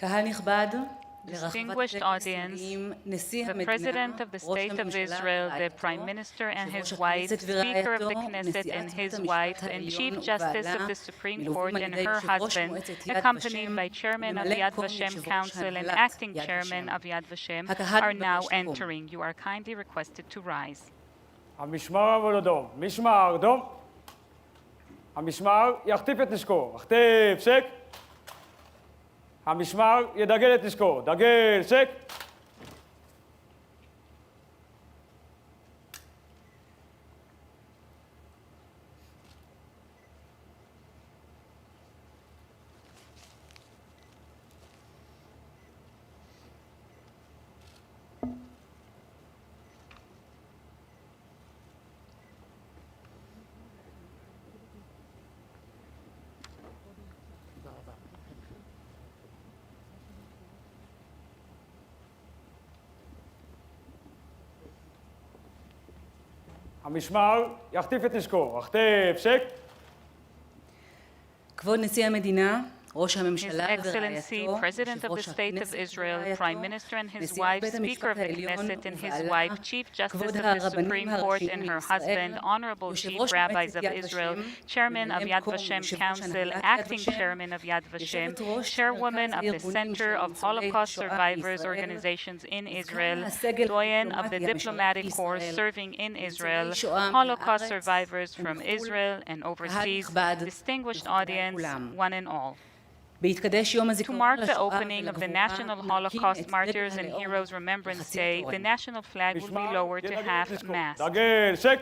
קהל נכבד, Distinguished audience, the President of the State of Israel, the Prime Minister and his wife, Speaker of the Knesset and his wife, and Chief Justice of the Supreme Court and her husband, accompanied by Chairman of Yad Vashem Council and Acting Chairman of Yad Vashem, are now entering. You are kindly requested to rise. המשמר עבודו, משמר דום. המשמר יחטיף את נשקו, יחטיף, שק. המשמר ידגל את נשקו, דגל, שק. המשמר יחטיף את נשקו, יחטיף, שק. כבוד נשיא המדינה, ראש His הממשלה Excellency, ורעייתו, President of the יושב-ראש State of הכנסת Israel, ורעייתו, Prime Minister and his נשיאת wife, בית Speaker of the המשפט העליון Knesset and his ובעלה, wife, Chief Justice כבוד of the הרבנים Supreme Court הראשיים and her לישראל, husband, Honorable Chief יושב-ראש Rabbis מועצת of יד Israel, ושם, Chairman of ממלא Yad מקום Vashem יושב-ראש Council, הנהלת יד Acting ושם, Chairman of Yad Vashem, יושבת-ראש Chairwoman מרכז of the הארגונים Center של of ניצולי Holocaust שואה Survivors בישראל, Organizations in זקן Israel, הסגל Doyen of the הדיפלומטי Diplomatic המשרת Corps בישראל, serving in ניצולי Israel, שואה Holocaust מהארץ survivors from ומחו"ל, Israel and קהל overseas, נכבד, distinguished מכובדיי audience, כולם. one and all. בהתקדש יום To הזיכרון mark the לשואה opening of the ולגבורה, National נרכין Holocaust את Martyrs דגל and הלאום Heroes Remembrance בחצי Day, התורן. the national flag will be lowered to ידגל את half נשקו, mast. דגל, שק.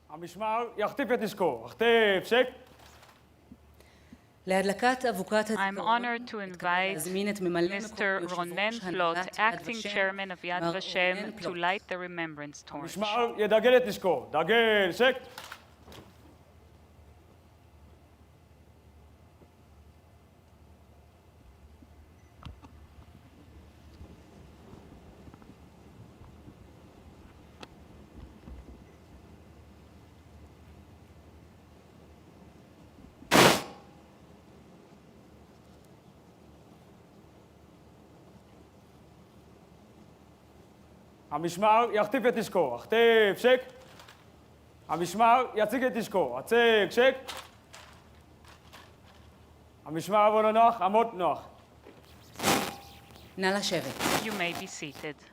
המשמר יחטיף את נשקו, יחטיף, שק. להדלקת אבוקת I'm הזיכרון, honored to אתכבד invite להזמין את ממלא מקום Mr. יושב-ראש Ronen הנהלת Plot, יד Acting ושם, Chairman of Yad מר Vashem, רונן to פלוט. light the remembrance torch. המשמר ידגל את נשקו, דגל, שק. המשמר יחטיף את נשקו, יחטיף, שק. המשמר יציג את נשקו, יציג, שק. המשמר עבודו נוח, עמוד נוח. נא לשבת. You may be seated.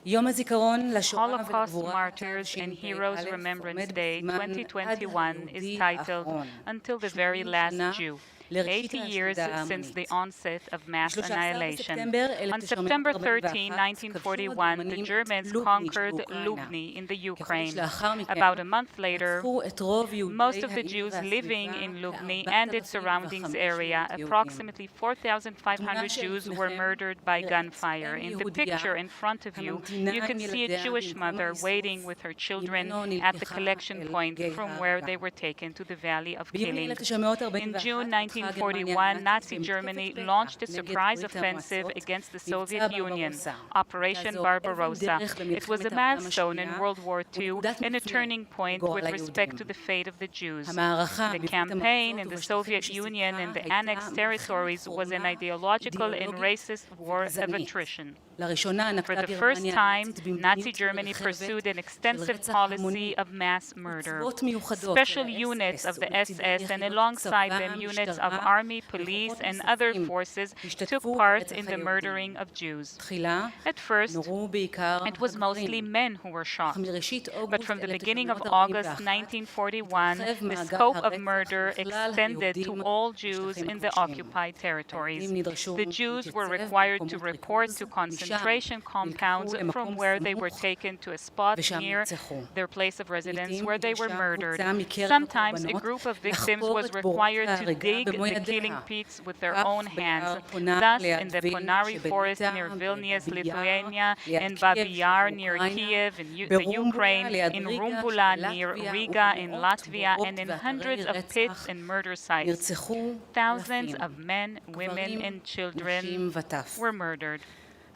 יום הזיכרון לשואה Holocaust ולגבורה Martyrs and תשפ"א Heroes Remembrance Day בזמן עד 2021 is היהודי titled האחרון. Until the Very 80 Last שנה Jew. לראשית 80 years ההשמדה since the ההמונית. onset of mass ב-13 annihilation. בספטמבר On September 13, 1941, the הגרמנים Germans את לובני conquered שבאוקראינה. Lubny in the כחודש Ukraine. לאחר מכן About a month later, רצחו את רוב יהודי most of the העיר Jews living והסביבה, in Lubny כ-4,500 and its surroundings area, יהודים. approximately 4,500 התמונה Jews were שלפניכם murdered by נראית gunfire. אם In the יהודייה picture in front of you, הממתינה you can עם see a ילדיה Jewish במקום mother האיסוף waiting with her children ממנו at the נלקחה collection אל point גיא from where האגם. they were taken to the Valley of ביוני Killing. 1941 In June פתחה גרמניה 1941, הנאצית Nazi במתקפת Germany פתע launched a נגד surprise ברית offensive המועצות, against the מבצע Soviet Union, ברברוסה. Operation הייתה זו Barbarossa. אבן דרך It was a במלחמת העולם milestone in השנייה World War II ונקודת and a מפנה turning point בגורל with respect to היהודים. the fate of the Jews. המערכה The בברית campaign in המועצות the ובשטחים Soviet שסיפחה Union and the הייתה annexed מלחמת territories was an חורמה ideological and אידיאולוגית racist war of וגזענית. attrition. לראשונה For נקטה the first גרמניה time, הנאצית Nazi במדיניות Germany נרחבת pursued an של extensive רצח המוני. policy of mass murder. עוצבות מיוחדות Special של units of the ולצידן SS and יחידות alongside צבא, them units of משטרה army, police, וכוחות and other נוספים forces took השתתפו part ברצח in the היהודים. murdering of Jews. תחילה At first, נורו בעיקר it was mostly הגברים, men who were shot. אך מראשית But אוגוסט from the beginning of 1941 August 1941, התרחב the מעגל scope of הרצח murder לכלל extended to היהודים all Jews בשטחים in the הכבושים. occupied territories. היהודים נדרשו The Jews were להתייצב required to במקומות report ריכוז, to ומשם concentration compounds נלקחו from למקום where they were סמוך, taken to a spot ושם near נרצחו. their place of residence לעתים where they were נדרשה murdered. קבוצה מקרב Sometimes a הקורבנות group of victims לחפור was את בורות required to ההריגה dig במו the ידיה. killing pits with their כך own ביער hands. פונאר Thus, ליד in the וילנה Ponari forest שבליטא, near Vilnius, בבאבי יאר Lithuania, ליד in קייב Babi Yar near שבאוקראינה, Kiev, in the ברומבולה Ukraine, ליד in ריגה Rumbula near שבלטביה, Riga in ובמאות Latvia, בורות and in ואתרי hundreds of pits רצח and murder sites. נרצחו Thousands אלפים, of men, women, גברים, and children נשים וטף. were murdered.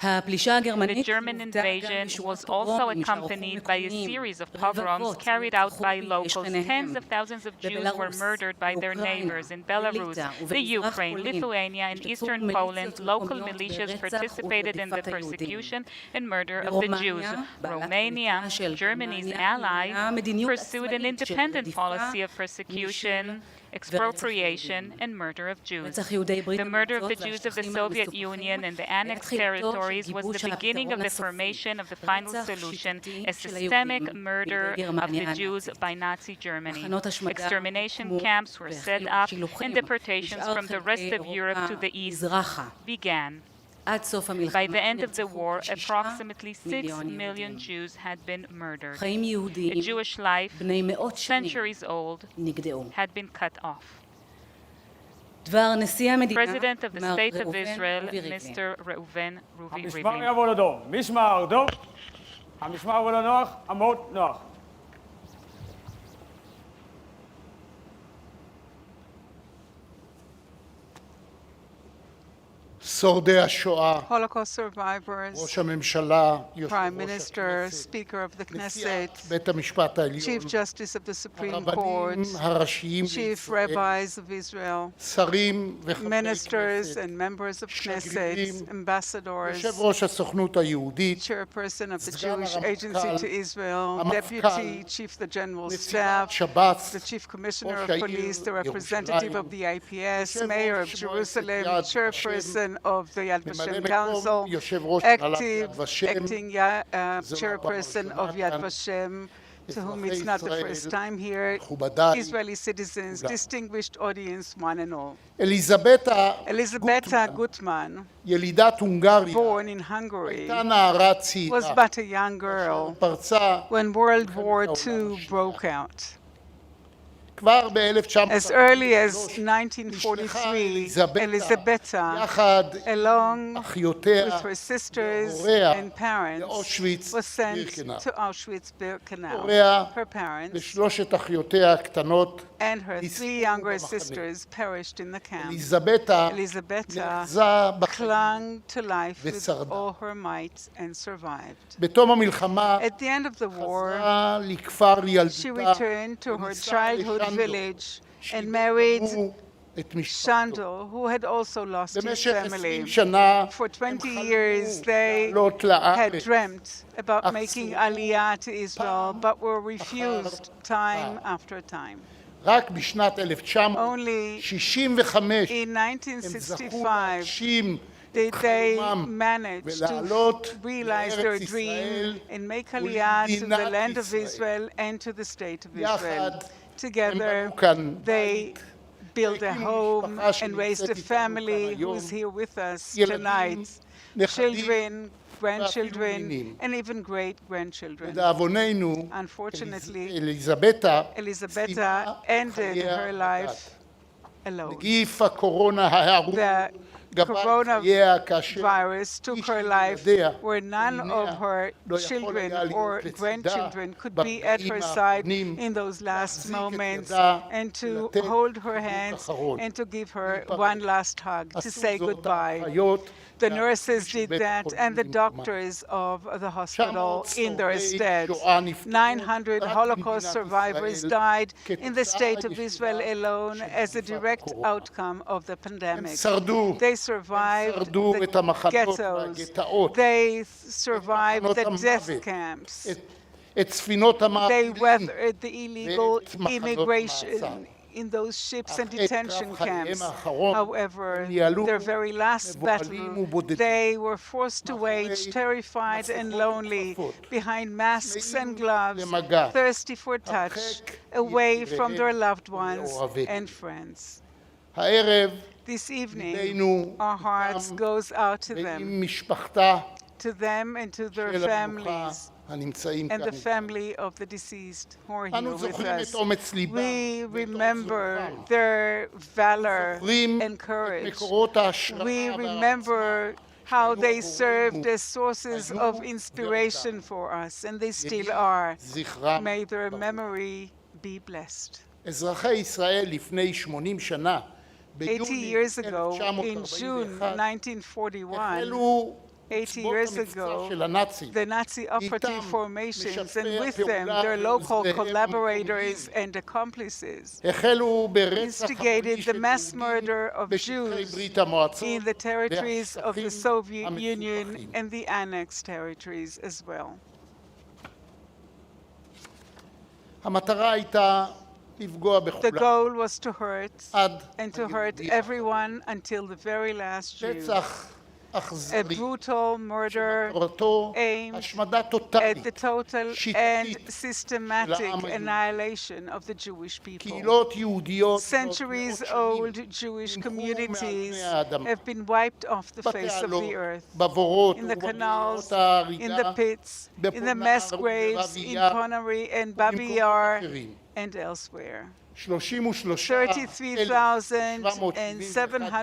הפלישה The הגרמנית German לוותה גם invasion בשורת was also פוגרומים שערכו accompanied by a מקומיים. series of pogroms רבבות carried out נרצחו by בידי locals. שכניהם. Tens of thousands of Jews were בבלרוס, murdered by their באוקראינה, neighbors in Belarus, בליטא the ובמזרח Ukraine, פולין. Lithuania, and השתתפו eastern מיליציות Poland. Local מקומיות militias ברצח participated in the וברדיפת היהודים. persecution and murder of the Jews. ברומניה, בעלת Romania, בריתה של Germany's גרמניה, ally, ניהלה מדיניות pursued an עצמאית של independent רדיפה, policy of persecution, expropriation, and murder of Jews. רצח יהודי ברית The murder of the המועצות Jews of the והשטחים Soviet המסופחים Union and the היה annexed תחילתו של territories was גיבוש the beginning of הפתרון the הסופי. formation of the final רצח solution, שיטתי a של systemic היהודים murder בידי of גרמניה the Jews הנאצית. by Nazi Germany. מחנות השמדה Extermination הוקמו camps were set והחלו up שילוחים and deportations משאר from the חלקי rest of Europe to אירופה the east מזרחה. began. עד סוף המלחמה By the end of the נרצחו war, כ6 approximately 6 מיליון million יהודים. Jews had been murdered. חיים A יהודיים Jewish life, בני מאות שנים centuries old, נגדעו. had been cut off. דבר נשיא המדינה, President of the מר State of ראובן Israel, רובי ריבלין. Mr. Reuven Ruvi המשמר Rivlin. יבוא לדום. משמר דום. המשמר יבוא לנוח, עמוד נוח. שורדי השואה, Holocaust survivors, ראש הממשלה, יושב Prime ראש Minister, הכנסת, Speaker of the נשיאת Knesset, בית המשפט העליון, Chief Justice of the Supreme הרבנים Court, הראשיים Chief לישראל, Rabbis of Israel, שרים וחברי ministers כנסת, and members of שגרירים, Knesset, ambassadors, יושב ראש הסוכנות היהודית, Chairperson of the סגן Jewish הרמטכ"ל, Agency to Israel, המפכ"ל, Deputy Chief of the General נציבת Staff, שב"ס, the Chief Commissioner ראש of העיר Police, the representative ירושלים, of the IPS, יושב Mayor of ראש מועצת Jerusalem, יד Chairperson of the Yad ממלא Vashem מקום Council, יושב ראש הנהלת active, יד ושם, acting זו chairperson הפעם of Yad הראשונה Vashem, to whom אזרחי it's not the ישראל, first time here, מכובדיי, Israeli citizens, כולם. distinguished audience, one and all. אליזבתה Elisabetta גוטמן, Gutman, ילידת הונגריה, born in Hungary, הייתה נערה צעירה, was but a young girl פרצה when World War העולם II השנייה. broke out. כבר ב-1943 As early as 1943, Elisabetta, יחד along אחיותיה with her sisters והוריה and parents, לאושוויץ was sent בירקנאו. to Auschwitz-Birkenau. הוריה Her parents ושלושת אחיותיה הקטנות, and her נספו 3 younger במחנה. sisters perished in the camp. אליזבתה Elisabetta נאחזה בחיים. clung to life with ושרדה. all her might and survived. בתום המלחמה At the end of the war, חזרה לכפר she ילדותה returned to her ונישאה childhood לשנדו, village and married שאיבדו את משפחתו. Shandor, who had also lost his במשך family. 20 שנה For הם 20 years, חלמו they לעלות had לארץ. dreamt about אך making סורבו Aliyah to Israel, פעם but were refused אחר time פעם. after time. רק בשנת Only 1965 in הם זכו 1965 להגשים did את they חלומם manage ולעלות to realize their לארץ dream ישראל and make Aliyah to the ולמדינת land of ישראל. Israel and to the state of יחד Israel. הם Together, בנו כאן they בית, built a והקימו home משפחה and raised שנמצאת a איתנו כאן family היום. who's here with us ילדים, tonight. נכדים, Children, grandchildren, נינים. and even great-grandchildren. לדאבוננו, Unfortunately, אליזבתה Elisabetta סיימה ended חייה her בדת. life alone. נגיף הקורונה הארור The גבה את חייה כאשר coronavirus took איש her life מילדיה where none ובניה of her לא יכול children היה or להיות לצידה grandchildren could be at ברגעים her side האחרונים, in those last להחזיק את moments ידה and to ולתת hold her חיבוק hands אחרון. and to give her להיפרד. one last hug, to עשו say זאת goodbye. האחיות The והאחים nurses של did בית that, החולים and the במקומם. doctors of the hospital 900 in their שורדי stead. שואה נפטרו 900 רק Holocaust במדינת survivors ישראל died in the כתוצאה state of ישירה Israel alone של as a מגפת direct קורונה. outcome of the הם pandemic. שרדו They survived שרדו את the המחנות ghettos. והגטאות, They survived מחנות the death המוות, camps. את ספינות They המעפילים, weathered the illegal ואת מחנות immigration המעצר. in those ships and אך עת detention קרב חייהם camps. האחרון, However, הם ניהלו their very last מבוהלים battle, ובודדים. they were forced to wage, מאחורי terrified and מסכות lonely, וכפפות. behind masks and צמאים gloves, למגע. thirsty for touch, הרחק away from their מיקיריהם loved ones ומאוהביהם. and friends. הערב This evening, ליבנו our hearts איתם goes out to them, ועם משפחתה to them and to their של המנוחה families, הנמצאים and כאן. the family of the deceased who are here אנו with זוכרים us. את אומץ ליבם We ואת remember עוז רוחם. their valor זוכרים and את courage. מקורות ההשראה We והעצמה remember how they שהיו served עבורנו. as sources היו of inspiration for us, and they still are. זכרם May their ברוך. memory be blessed. אזרחי ישראל לפני 80 שנה, 80 ביוני years ago, in 1941, June 1941, החלו 80 עוצבות years המבצע ago, של הנאצים. the Nazi operative איתם formations, and משתפי with them הפעולה their local ועוזריהם collaborators המקוריים. and accomplices, החלו ברצח instigated המוני the של mass יהודים murder of בשטחי Jews ברית המועצות in the territories of the והשטחים Soviet Union המפותחים. and the annexed territories as well. המטרה הייתה לפגוע The בכולם goal was to hurt עד and to hurt היהודי everyone until the very last Jew. רצח A אכזרי brutal murder שמטרתו aimed השמדה at the טוטלית total שיטתית and systematic העם היהודי. annihilation of the Jewish people. קהילות יהודיות Centuries מאות old שנים Jewish נמחו מעל communities פני האדמה. have been wiped off the face of בתעלות, the earth, בבורות in the ובבריאות canals, in ההריגה the pits, in the בפונאר mass graves, ובבאבי in יאר Connery and ובמקומות Babi Yar אחרים. and elsewhere. 33,771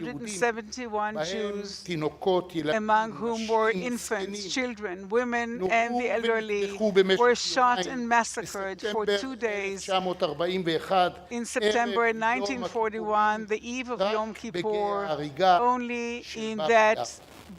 33,771 בהם Jews, תינוקות, ילדים, among whom were נשים, infants, זקנים, children, women, נורו and the elderly, ונטבחו במשך were shot יומיים and massacred for 2 days. 1941, In September ערב יום 1941, the eve of רק Yom בגיא Kippur, ההריגה only של in באבי that יאר.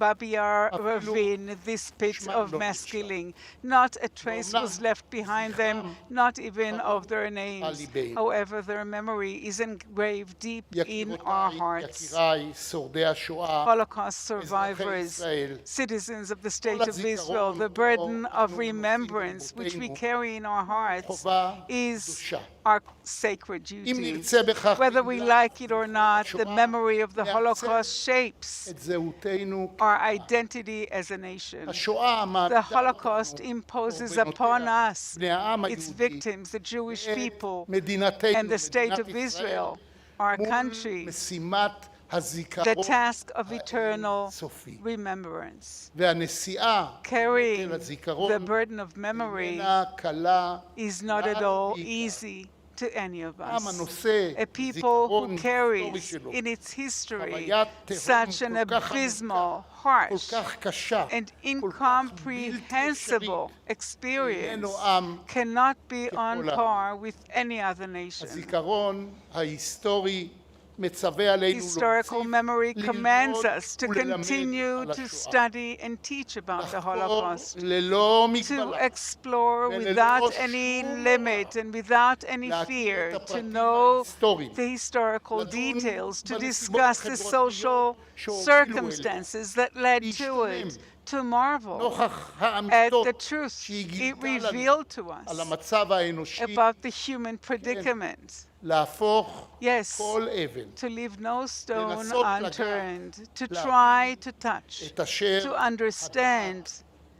Babi Yar אפילו ravine, this pit שמם of לא mass נשאר. killing. Not a trace ואומנם was left behind them, זכרם not even of their names. ליבנו. However, their memory is engraved deep in our יקירותיי, hearts. יקיריי, שורדי השואה, Holocaust אזרחי survivors, ישראל, citizens of the state כל of Israel, הזיכרון the אותו burden of אנו remembrance נושאים which we בליבנו, carry in our hearts חובה is קדושה. our sacred אם duty. נרצה בכך, Whether we like it or not, the השואה memory of the מעצב Holocaust shapes את זהותנו. our identity as a nation. השואה The מעמידה Holocaust אותנו, imposes קורבנותיה, upon us, בני העם its היהודי, victims, the Jewish people, מדינתנו, and the state מדינת of Israel, ישראל, our מול country, משימת the הזיכרון task of eternal האין-סופי. remembrance. והנשיאה Carrying נטל הזיכרון the burden of memory איננה קלה is not at לנו all בעיקר. easy to any of עם us. הנושא A people זיכרון who היסטורי carries שלו, in its history חוויית תהום such an כל כך abysmal, עמוקה, harsh, כל כך קשה, and כל כך בלתי incomprehensible אפשרית, experience איננו עם cannot be on ככל העם. par with any other nation. הזיכרון ההיסטורי מצווה עלינו Historical להוסיף, memory commands ללמוד us to וללמד continue על to השואה. study and teach about the לחקור Holocaust, ללא to מגבלה, explore וללא without any שום limit מורא, and without any להכיר fear, את to הפרטים know ההיסטוריים, the historical לדון details, to בנסיבות discuss the social החברתיות שהובילו circumstances that led to להשתומם it, to marvel נוכח at האמיתות the truth שהיא it גילתה לנו revealed to על us המצב האנושי, about the human predicament. להפוך Yes, כל אבן, to leave no stone לנסות לגעת, unturned, to להבין try to touch, את אשר to understand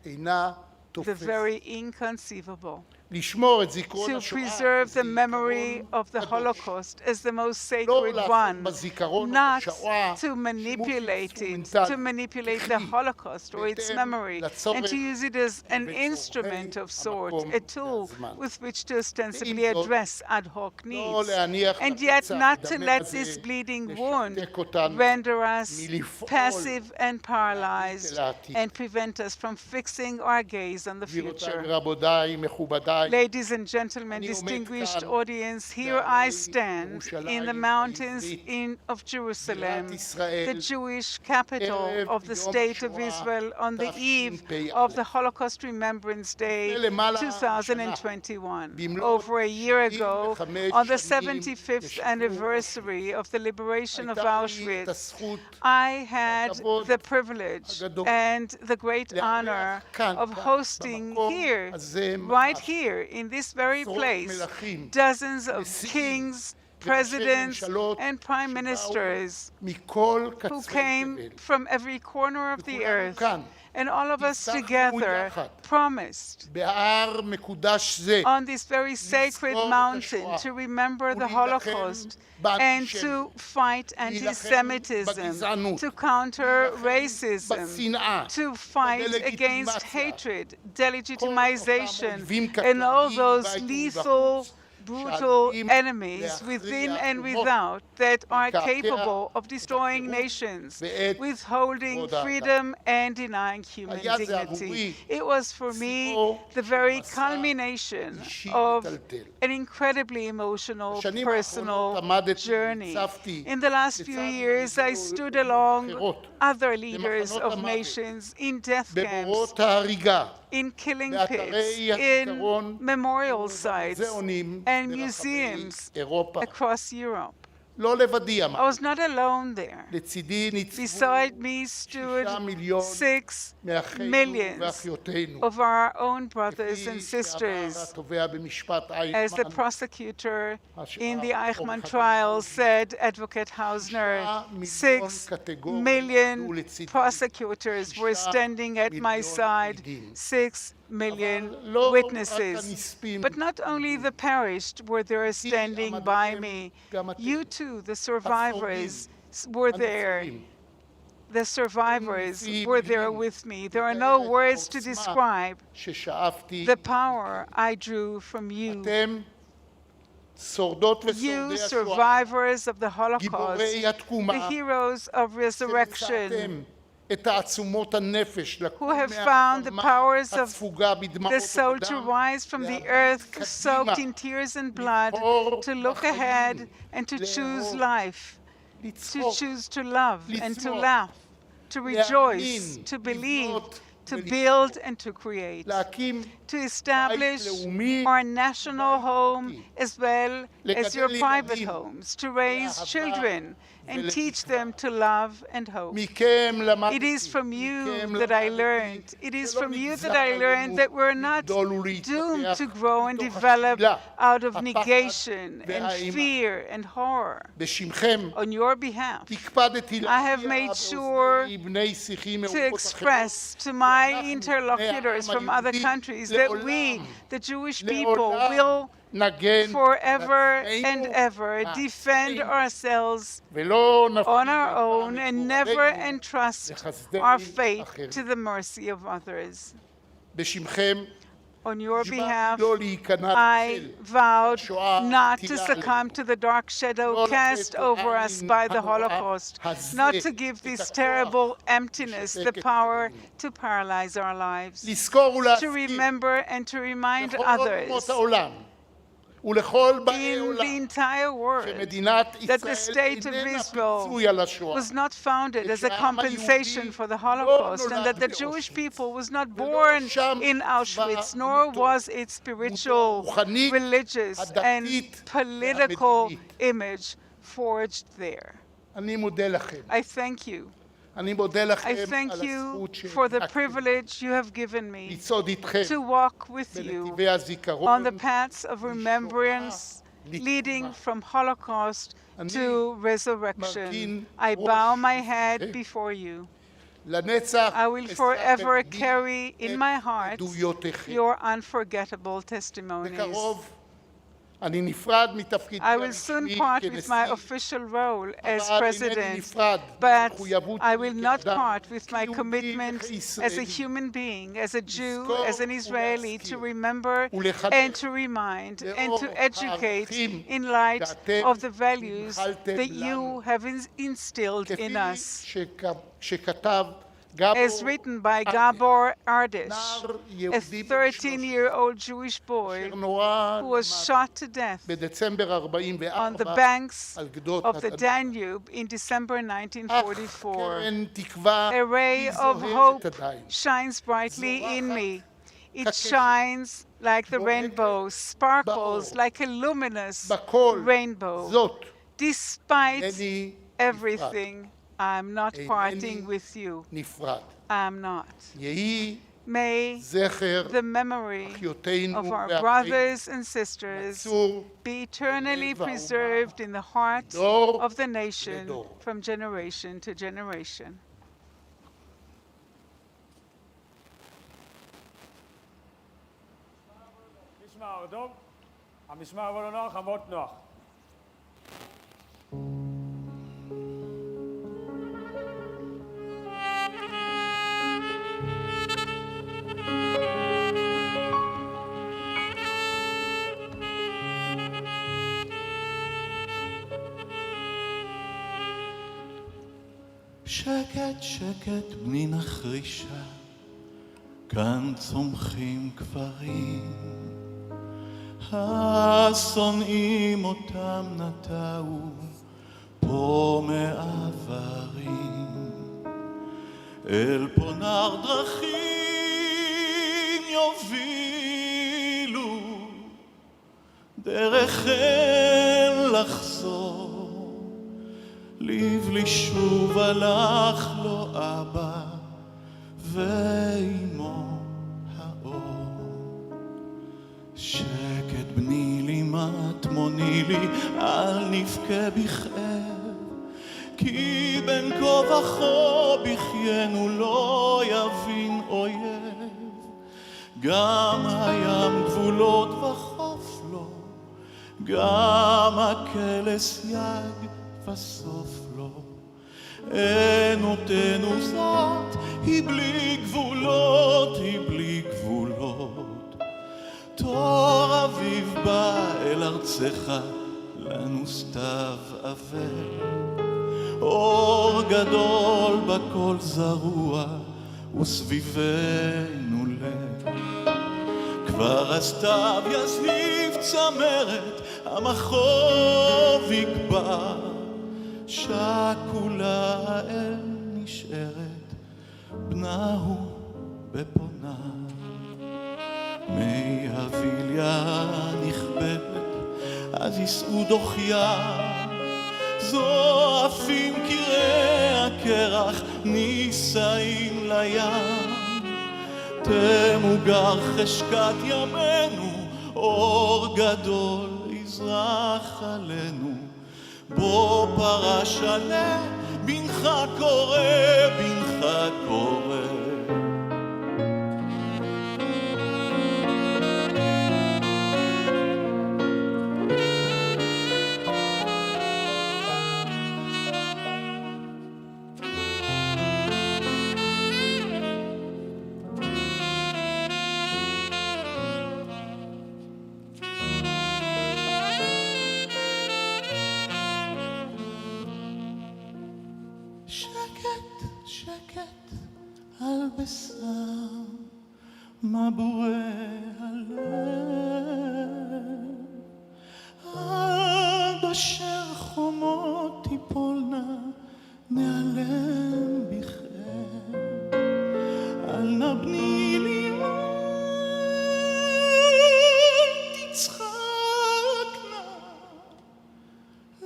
אינה the תופסת. very inconceivable, לשמור את זיכרון to השואה preserve the כזיכרון memory of the קדוש. Holocaust as the most לא sacred לעשות one, בזיכרון not השואה to שימוש manipulate it, אינסטרומנטלי, to manipulate the ככלי, Holocaust or its בהתאם memory, and לצורך to use it as an וצורכי instrument of sorts, המקום a tool והזמן. with which to ostensibly ועם זאת, address ad hoc לא needs, להניח and yet לפצע not to המדמם let הזה this bleeding wound לשתק אותנו render us מלפעול passive and paralyzed אל העתיד. and prevent us from fixing our gaze on the גבירותיי future. ורבותיי, מכובדיי, רבותיי, Ladies and gentlemen, אני עומד distinguished כאן audience, here בהרי I stand ירושלים in the mountains העברית, of Jerusalem, בירת ישראל, the Jewish capital ערב of the יום state of השואה Israel, on the eve תשפ"א. of the Holocaust Remembrance Day לפני למעלה 2021. במלאות Over a year ago, 75 on the שנים 75th לשחרור anniversary of the liberation of הייתה לי את Auschwitz, הזכות I had הכבוד the privilege הגדול and the great honor לארח כאן, of hosting במקום here, הזה right ממש, here, in this very עשרות place, מלכים, dozens of נשיאים, kings, וראשי presidents, ממשלות and prime שבאו ministers מכל who קצווי came תבל. from every corner of the וכולנו earth. כאן And all of us הבטחנו together יחד promised בהר מקודש זה on this very sacred לזכור את mountain השואה to remember the ולהילחם Holocaust and to באנטישמיות, fight להילחם anti-Semitism, בגזענות, to counter להילחם racism, בשנאה, to fight against בדה-לגיטימציה, hatred, כל אותם delegitimization, אויבים and all קטלניים those מבית lethal, ומבחוץ, brutal שעלולים enemies להכריע within and אומות, without that are לקעקע capable of את destroying החירות nations, ואת withholding כבוד האדם. freedom and denying human היה זה dignity. עבורי It was for me שיאו the very של מסע culmination אישי of מטלטל. an incredibly emotional, בשנים personal האחרונות עמדתי journey. והצבתי In the last few לצד years, I מנהיגי stood אומות along אחרות other leaders במחנות of המוות, nations in death camps, בבורות ההריגה, in killing באתרי pits, in הזיכרון memorial sites, ובמוזיאונים and ברחבי museums אירופה. across Europe. לא לבדי I אמר, was not alone there. לצידי ניצבו Beside me stood 6 מיליון 6 מאחינו millions ואחיותינו. of our own brothers and כפי שאמר sisters. התובע במשפט As the אייכמן, prosecutor in the Eichmann Orchard trial House. said, Advocate Hausner, 6 6 מיליון million עמדו לצידי. prosecutors were 6 standing at my מיליון side, עדים. 6 million אבל לא רק witnesses. הנספים But not only the perished were there standing by me, גם אתם. you too, the survivors, were there. הנפגעים. The survivors נפגעים were there מדהים. with me. There are no מתאר את words to העוצמה describe ששאפתי. the power I drew from you. אתם שורדות You ושורדי השואה, survivors of the Holocaust, גיבורי the התקומה, heroes of resurrection, שנשאתם את תעצומות הנפש who have found the powers of הספוגה בדמעות the soul to ובדם, rise from the להביט earth קדימה, soaked in tears and blood, לבחור to look בחיים, ahead and to choose לאהוב, life, to לצחוק, choose to love and to לשמוח, laugh, to rejoice, להאמין, to believe, לבנות to ולפעול. build and to create, להקים to establish לאומי, our national home פרטי. as well as your לגדל private ילדים homes, to raise לאהבה children and teach ולתקווה. them to love and hope. מכם למדתי, It is from you מכם that I למדתי, learned. It is שלא from you נגזר that I learned עלינו that we're not לגדול ולהתפתח doomed to grow and מתוך develop השלילה, out of הפחד negation and והאימה. fear and horror. בשמכם On your behalf, הקפדתי I have להביע made sure באוזני בני שיחים to מאומות express אחרות, to my שאנחנו, interlocutors בני העם from other היהודי, countries that we, לעולם, the Jewish people, לעולם will נגן forever בעצמנו and ever defend בעצמנו, ourselves ולא נפקיד on our את own and never מקורבנו entrust לחסדי our fate אחרים. to the mercy of others. בשמכם On your נשבעתי behalf, לא להיכנע I לצל vowed השואה not to המטילה succumb עלינו. to the dark shadow לא cast לתת over us לעין by the הנורא Holocaust, הזה not to give את this הכוח terrible emptiness the לשתק את power חיינו. to paralyze our lives, לזכור to ולהזכיר remember and to remind לכל others אומות העולם ולכל באי in the עולם entire world שמדינת that the ישראל state of איננה Israel פיצוי על השואה. was not founded as a ושהעם compensation היהודי for the לא Holocaust, and נולד that the Jewish באושוויץ. people was not ולא born שם in צבא Auschwitz, nor דמותו. was its spiritual, הרוחנית, religious, and הדתית political והמדינית. image forged there. אני מודה לכם. I thank you. אני מודה לכם I thank על you הזכות for the שהענקתם privilege you have given me לצעוד איתכם to walk with you בנתיבי הזיכרון. on the paths of remembrance leading from Holocaust to resurrection. I bow my head before you. לנצח I will אשא forever בלבי carry in את my heart עדויותיכם. your unforgettable testimonies. בקרוב אני נפרד מתפקידי I will soon הרשמי part with my כנשיא, official role as אבל אינני president, נפרד but ממחויבות I שלי will not כאדם, part with my כיהודי commitment as a וכישראלי. human being, as a Jew, לזכור as an Israeli, to ולהזכיר remember ולחנך and to remind and לאור to educate הערכים in light שאתם of the values הנחלתם that you לנו. have instilled כפי in us. שכתב is written by Gabor Ardish, נער a יהודי 13-year-old Jewish boy נורה who was shot to death בדצמבר on the 44 banks על גדות of the הדנוב. Danube in December אך 1944. קרן תקווה A ray היא of זוהרת hope עדיין. shines brightly in me. It כקשת. shines like the בועטת rainbow, sparkles באור. like a luminous בכל rainbow. זאת Despite אינני everything, I'm not אינני parting with you. נפרד. I'm not. יהי May זכר the memory אחיותינו of our ואחינו brothers and sisters נצור be eternally בלב האומה, preserved in the heart מדור of the nation לדור. from generation to generation. משמר אדום, המשמר אבל לא נוח, המוט נוח. שקט שקט בני נחרישה, כאן צומחים קברים, השונאים אותם נטעו פה מעברים, אל פונר דרכים יובילו, דרך אין לחזור, לבלי שוב הלך לו אבא ואימו האור. שקט בני לי מטמוני לי, אל נבכה בכאב, כי בין כה וכה בחיינו לא יבין אויב. גם הים גבולות וחוף לו, גם הקלס יג וסוף לו. עינותינו זאת היא בלי גבולות, היא בלי גבולות. תור אביב בא אל ארצך, לנו סתיו אבל. אור גדול בכל זרוע, וסביבנו לב. כבר הסתיו יסניף צמרת, המחוב יקבע. שקולה האל נשארת, בנה הוא בפונה. מי הביליה נכבדת, אז יישאו דוחיה. זועפים קירי הקרח, נישאים לים. תמוגר חשקת ימינו, אור גדול יזרח עלינו. בו פרש עלה, בנך קורא, בנך קורא. שקט על בשר מבורי הלב, עד אשר חומות תיפולנה נעלם בכם. אל נא בני לי אל תצחק נא,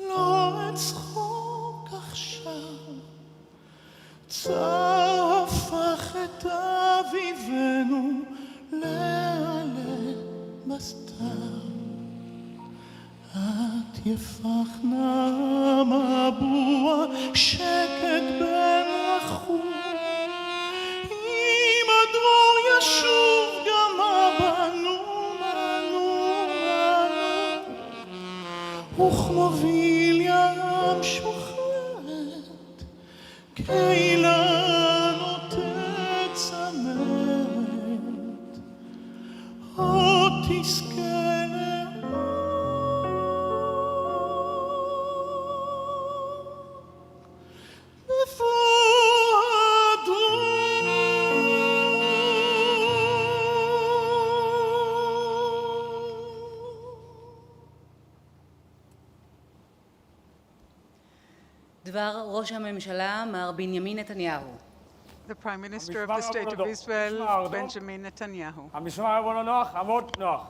לא אצחוק עכשיו. צפח את אביבנו לעלה בסתיו. את יפחנה מבוע שקט בין החור. אם הדרור ישוב גם הבנו וכמוביל ים שוחרת קהילה נותנת צמרת, עוד תזכה לאור. דבר ראש הממשלה מר בנימין נתניהו. The Prime Minister of המשמר the State of העבודות. Israel, המשמר העבודות. Benjamin Netanyahu. המשמר יבוא לו נוח, עמוד נוח.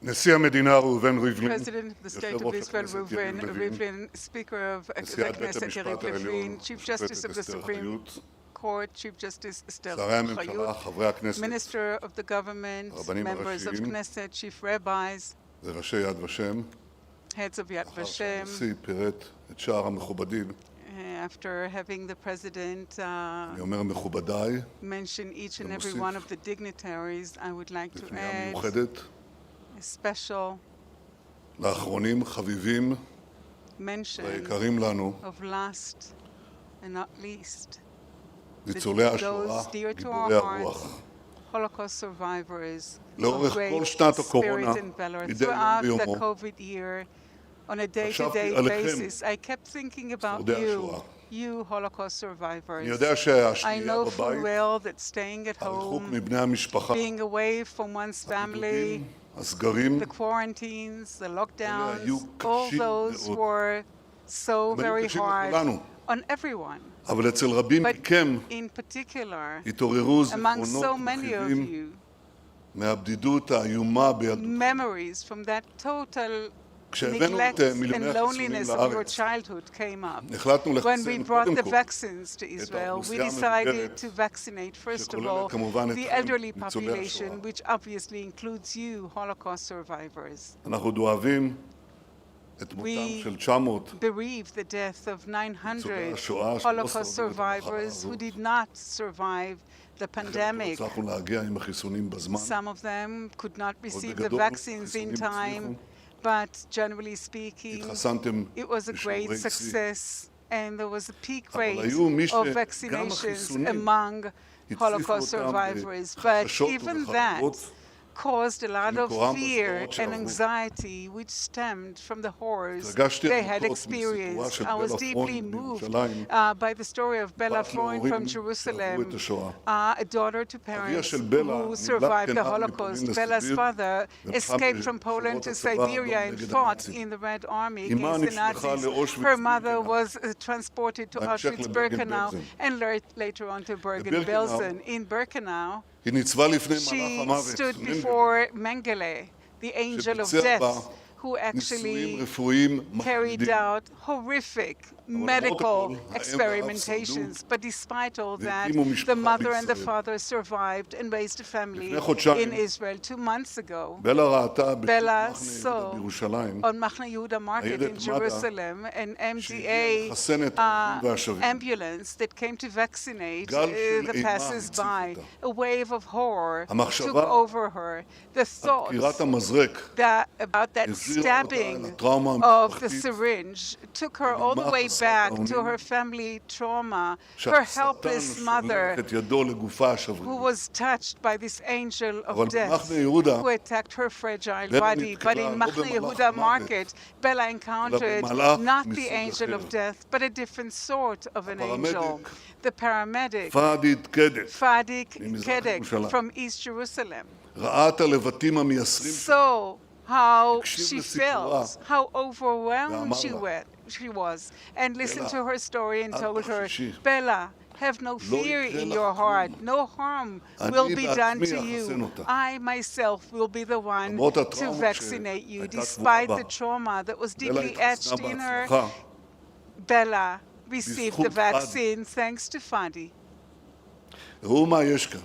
נשיא המדינה ראובן ריבלין, President of the State יושב of ראש Israel, הכנסת יריב Reuven לוין, Rivlin, Speaker of the נשיאת בית Knesset, המשפט Yariv העליון, Levin, Chief Justice of the אסתר Supreme חיות, Court, Chief Justice Esther שרי הממשלה, Chayut, חברי הכנסת Minister of the Government, הרבנים members of הראשיים, Knesset, Chief Rabbis, וראשי יד ושם, heads of Yad לאחר Vashem. שהנשיא פירט את שאר המכובדים, After having the President אני אומר מכובדיי, mention each and every ונוסיף one of the dignitaries, I would like to בפנייה add מיוחדת, a special לאחרונים חביבים mention ויקרים לנו, of last and not least, ניצולי השואה, those dear to גיבורי our הרוח. hearts, Holocaust survivors לאורך of great כל שנת הקורונה, spirit and valor. מדי יום Throughout the ביומו, COVID year, on a חשבתי day-to-day עליכם, basis, I kept thinking about שורדי you, השואה. you Holocaust survivors. אני יודע I שהשנייה know full בבית, well that staying at הריחוק home, מבני המשפחה, being away from one's family, הבידודים, הסגרים, the quarantines, the lockdowns, היו all קשים those מאוד. were so הם היו very קשים hard לכולנו. on everyone. אבל אצל רבים But מכם in particular, התעוררו among so זיכרונות many of מכאיבים you, מהבדידות האיומה בילדות. memories from that total כשהבאנו neglect את מיליוני and החיסונים loneliness of your לארץ, childhood came up. החלטנו When we לחסן brought קודם the כל vaccines to Israel, we האוכלוסייה decided המבוגרת, to vaccinate, first of שכוללת all, כמובן the אתכם, elderly ניצולי population, השואה. which obviously includes you, Holocaust survivors. אנחנו דואבים את מותם We של 900 bereaved the death of 900 השואה שלא Holocaust שרדו את המחלה survivors who הזאת. did not survive the pandemic. הצלחנו להגיע עם החיסונים בזמן. Some of them could not receive the בגדול, vaccines in החיסונים time, הצליחו. but generally speaking, התחסנתם it was a great בשיעורי שיא. success, and there was a peak אבל rate היו מי of שגם vaccinations החיסונים among הציפו Holocaust אותם survivors. But בחששות even that ובחרדות, caused a lot of שמקורם fear בזוועות and שעברו. anxiety which stemmed from the horrors התרגשתי they had עמוקות מסיפורה experienced. של I was בלה deeply פרון moved מירושלים, by the story of Bella בת Freund להורים from שעברו Jerusalem, את השואה. a daughter to parents של בלה who נמלט survived the כנער Holocaust. מפולין Bella's לסיביר, father ולחם escaped from Poland to בשורות הצבא Siberia האדום and נגד fought הנאצים. in the Red Army אמה against the נשלחה Nazis. לאושוויץ Her mother ובירקנאו. was transported to בהמשך Auschwitz-Birkenau לברגן-בלזן. and later on to בבירקנאו, Bergen-Belsen. In Birkenau, היא ניצבה לפני she מלאך המוות, stood מנגלה, before Mengele, the angel of שביצע בה death, who ניסויים actually רפואיים carried מחרידים. out horrific medical experimentations. But despite all that, והקימו משפחה the mother and the בישראל. father survived and raised a family לפני חודשיים, in Israel. 2 months ago, בלה ראתה Bella בשוק מחנה saw יהודה בירושלים on Machne Yehuda Market in ניידת מד"א Jerusalem an שהגיעה לחסן את האחים והשבים. ambulance that came to vaccinate גל של the אימה passers-by. הציף אותה. A wave of horror המחשבה took over her. The thoughts דקירת המזרק about that החזירה אותה stabbing אל הטראומה of the המשפחתית, syringe took her all the ולמה way חסרת back to האונים her family trauma, her שהשטן helpless שולח mother את ידו לגופה who השברירית. was touched by this angel אבל of death במחנה יהודה, who attacked her fragile בלה body. But נתקלה in לא Machne במלאך Yehuda המוות, Market, Bella encountered במלאך not the מסוג angel of אחר. death, but a different sort of an angel. הפרמדיק, The paramedic, פאדיד קדת, Fadik ממזרח Kedek ירושלים. from East Jerusalem. ראה את הלבטים המייסרים So how הקשיב she לסיפורה, felt, how overwhelmed ואמר לה, she was, and listened בלה, to her story and אל told her, תחששי. Bella, have no fear יקרה in לך your heart. כלום. No harm אני will be done בעצמי to אחסן you. אותה. I myself will be the one למרות to הטראומה vaccinate you. שהייתה Despite טבועה the בה, trauma that was בלה deeply etched התחסנה in her, בהצלחה. Bella received the בזכות פאדי. vaccine thanks to Fadi. ראו מה יש כאן.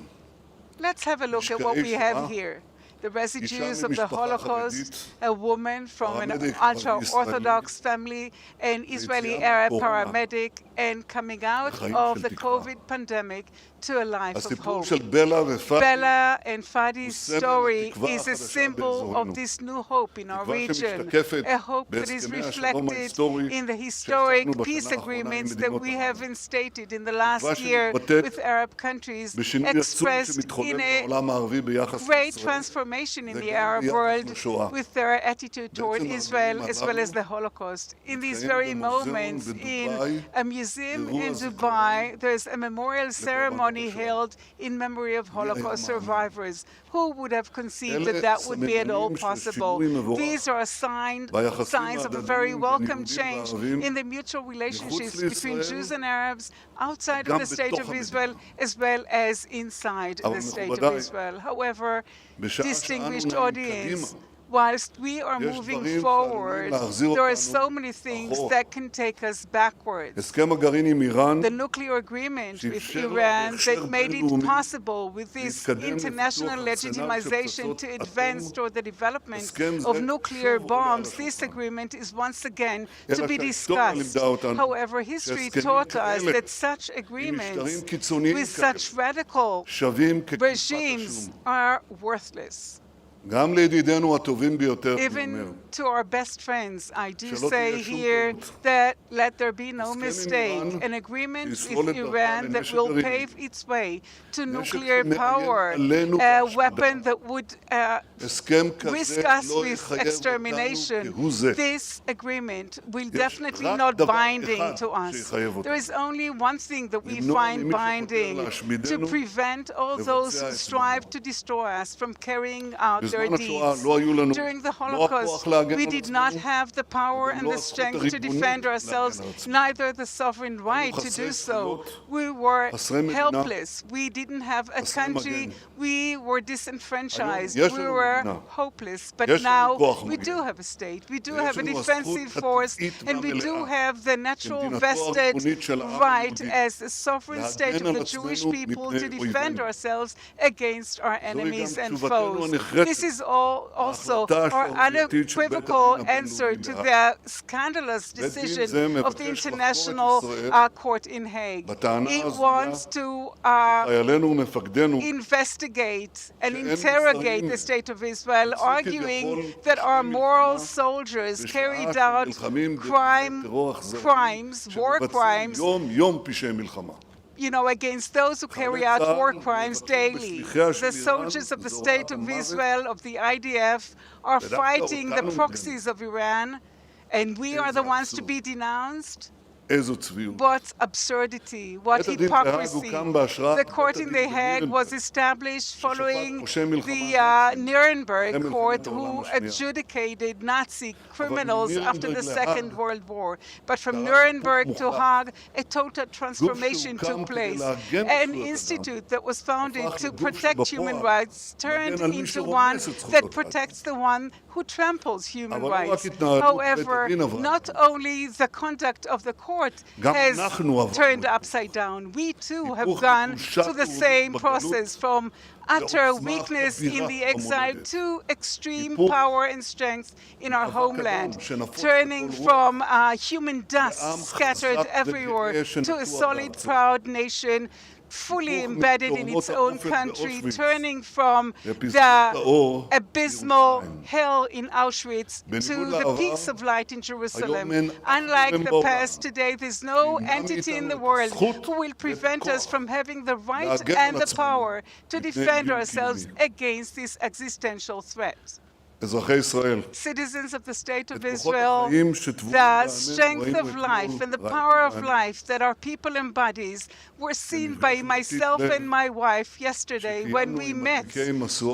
Let's have a look at what we משקעי have שואה, here. The residues of the ממשפחה Holocaust, חרדית, a woman from an פרמדיק ultra-Orthodox family, an Israeli ויציאה Arab מקורונה. paramedic, and coming out לחיים of של the תקווה. COVID pandemic to a life of הסיפור hope. של בלה ופאדי, Bella and Fadi's סמל story לתקווה is a חדשה symbol באזורנו. of this new hope in our תקווה region, שמשתקפת a hope that is בהסכמי השלום reflected ההיסטורי in the historic שהשגנו peace בשנה האחרונה עם agreements that מדינות we ערב. have instated in the last תקווה year שמתבטאת with Arab countries, בשינוי עצום expressed שמתחולל in a בעולם הערבי ביחס great לישראל, transformation transformation in the וגם Arab ביחס world לשואה. with their attitude toward בעצם Israel הרגעים as well as הללו the Holocaust. In these מתקיים very במוזיאון moments, in בדובאי a museum אירוע in זיכרון Dubai, there's a memorial ceremony השואה. held in memory of Holocaust מאמין? survivors. Who would have conceived אלה that that would be at all סממנים של possible? שינוי מבורך These are signs ביחסים of a ההדדיים very בין welcome יהודים change וערבים in the mutual relationships between לישראל Jews and Arabs outside וגם of the state בתוך of Israel as well as inside אבל the state of מכובדיי, Israel. However, בשעה distinguished שאנו נעים audience, קדימה, whilst we are יש moving דברים forward, שעלולים להחזיר there are אותנו so many things אחורה. that can take us backwards. הסכם הגרעין עם איראן The nuclear agreement with שאפשר Iran להכשר that made it בינלאומי possible with this להתקדם international לפיתוח ארסנל של legitimization פצצות to אטום. advance toward the development הסכם of זה nuclear שוב עולה על bombs, this השולחן. agreement is once again אלא to be שההיסטוריה discussed. לימדה אותנו However, history שהסכמים taught us כאלה that such עם agreements משטרים קיצוניים with כאלה such radical שווים כקליפת regimes השום. are worthless. גם לידידינו הטובים ביותר, אני אומר, Even to our best friends, I do שלא say תהיה שום here טעות. that let there be no הסכם עם mistake, איראן an agreement שיסלול with את דרכה Iran that לנשק will גרעיני. pave its way to נשק nuclear שמאיים power, עלינו a בהשמדה. weapon that would הסכם risk כזה us לא with יחייב extermination. אותנו כהוא זה. This agreement will יש definitely רק not דבר binding אחד to us. שיחייב אותנו. There is only one thing that we למנוע find ממי שחותר binding to להשמידנו, prevent all those who לבצע את strive זממו. to destroy us from carrying out their בזמן השואה deeds. לא היו לנו During the לא הכוח Holocaust, להגן we על did not עצמנו, have the power וגם and לא the הזכות strength to הריבונית defend להגן ourselves, על עצמנו. neither the sovereign right to חסרי do so. זכויות, We were חסרי מדינה, helpless. We didn't have a חסרי country. מגן. We were disenfranchised. היום יש We לנו were מדינה. hopeless. But יש לנו now כוח we מגן. do have a state. We do ויש have a לנו defensive הזכות force, הטבעית and we do והמלאה, have the natural כמדינתו vested הריבונית של העם right היהודי, as a sovereign state להגן of על the Jewish עצמנו people מפני to defend אויבינו. ourselves against our זוהי enemies גם and תשובתנו foes. הנחרצת This is also להחלטה our השערורייתית של בית unequivocal הדין answer הבינלאומי to בהאג. the scandalous בית דין decision זה of the מבקש לחקור את International ישראל Court in Hague. בטענה It הזויה wants to חיילינו ומפקדינו investigate and שאין interrogate מוסריים the state of Israel, עושים arguing כביכול that our פשעי moral מלחמה soldiers בשעה carried out שנלחמים בפשעי טרור אכזריים war שמבצעים crimes, יום-יום פשעי מלחמה. against those who carry out war crimes daily. The soldiers of the state of Israel, of the IDF, are fighting the proxies of Iran, and we are the ones to be denounced? איזו צביעות. What absurdity, what בית הדין בהאג hypocrisy. הוקם בהשראת The court בית in הדין The Hague בנירנברג, was established following פושעי מלחמה the הנאצים Nuremberg במלחמת court העולם who השנייה. adjudicated Nazi criminals after the מנירנברג Second להאג World War. But from קרה Nuremberg היפוך to מוחלט. Hague, a total transformation שהוקם took כדי place. להגן על An זכויות אדם, institute that was founded הפך to לגוף protect שבפועל human rights turned מגן על מי into שרומס one את זכויות that האדם. protects the one who tramples human אבל לא רק rights. התנהלות בית However, הדין אבל. not only the conduct of the court גם has אנחנו עברנו turned upside down, we too have היפוך gone מחולשת through the יהודים same בגלות process from utter לעוצמה weakness in כבירה the exile במולדת. to extreme היפוך power and strength in our מאבק homeland, אדם שנפוץ turning בכל רוח. from human dust לעם scattered חזק everywhere וגאה to a שנטוע solid, בארצו. proud nation fully היפוך embedded in its מתהומות own האופל country, באושוויץ turning from לפסגות the האור abysmal בירושלים. hell in Auschwitz בניגוד to the לעבר, peaks of light in היום Jerusalem. אין אף Unlike גורם the בעולם past, today there's no שימנע entity in מאיתנו the את world הזכות who will ואת prevent us הכוח from having the right להגן and על the עצמנו power to מפני defend איום ourselves קיומי. against this existential threat. אזרחי ישראל, Citizens of the state of את כוחות Israel, החיים שטבועים the בעמנו strength ראינו of life אתמול and the רק power of כאן, life that our people embodies were seen by myself and my wife yesterday when we met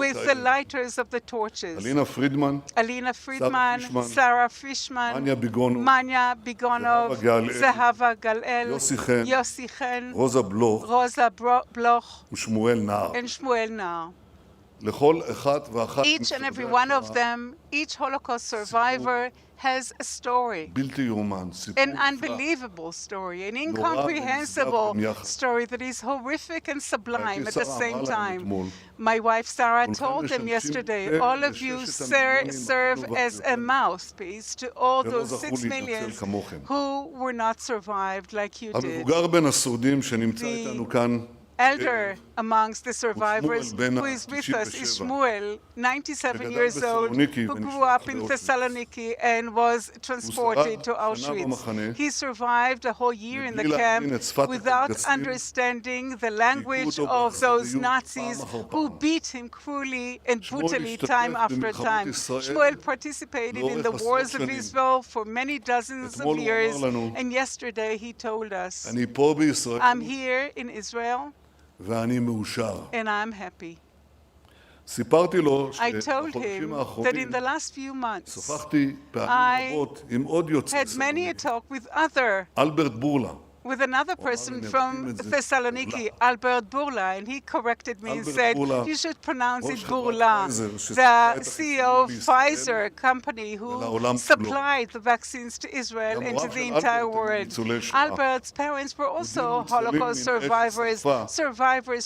with the lighters of the torches. אלינה פרידמן, Alina Friedman, Fishman, Sarah Fishman, מניה ביגונוב, Manya Bigonov, זהבה גלאל, Zahava יוסי חן, Galel, Yossi Chen, רוזה בלוך Rosa Bloch, ושמואל נהר. and Shmuel Nar. לכל אחד ואחת Each and every משורדי one of השואה them, each Holocaust survivor has a story. בלתי יאומן, סיפור An נפלא. unbelievable story, an ונשגב incomprehensible גם יחד. story that is horrific and sublime at the שרה same אמרה להם time. אתמול, My wife Sarah כולכם told them משמשים yesterday, פה all of you לששת המיליונים serve אחינו as a ואחיותינו, mouthpiece to all ולא those זכו 6 להתנצל millions כמוכם. who were not survived like you did. המבוגר בין השורדים שנמצא The איתנו כאן elder amongst the survivors who is with us is Shmuel, 97 years old, who grew up in Thessaloniki and was transported to Auschwitz. He survived a whole year in the camp without understanding the language of those Nazis who beat him cruelly and brutally time after time. Shmuel participated in the wars of Israel for many dozens of years, and yesterday he told us, I'm here in Israel and I'm happy. I told him that in the last few months I had many a talk with another person from Thessaloniki, Albert Bourla, and he corrected me and said, you should pronounce it Bourla, the CEO of Pfizer company who supplied the vaccines to Israel and to the entire world. Albert's parents were also Holocaust survivors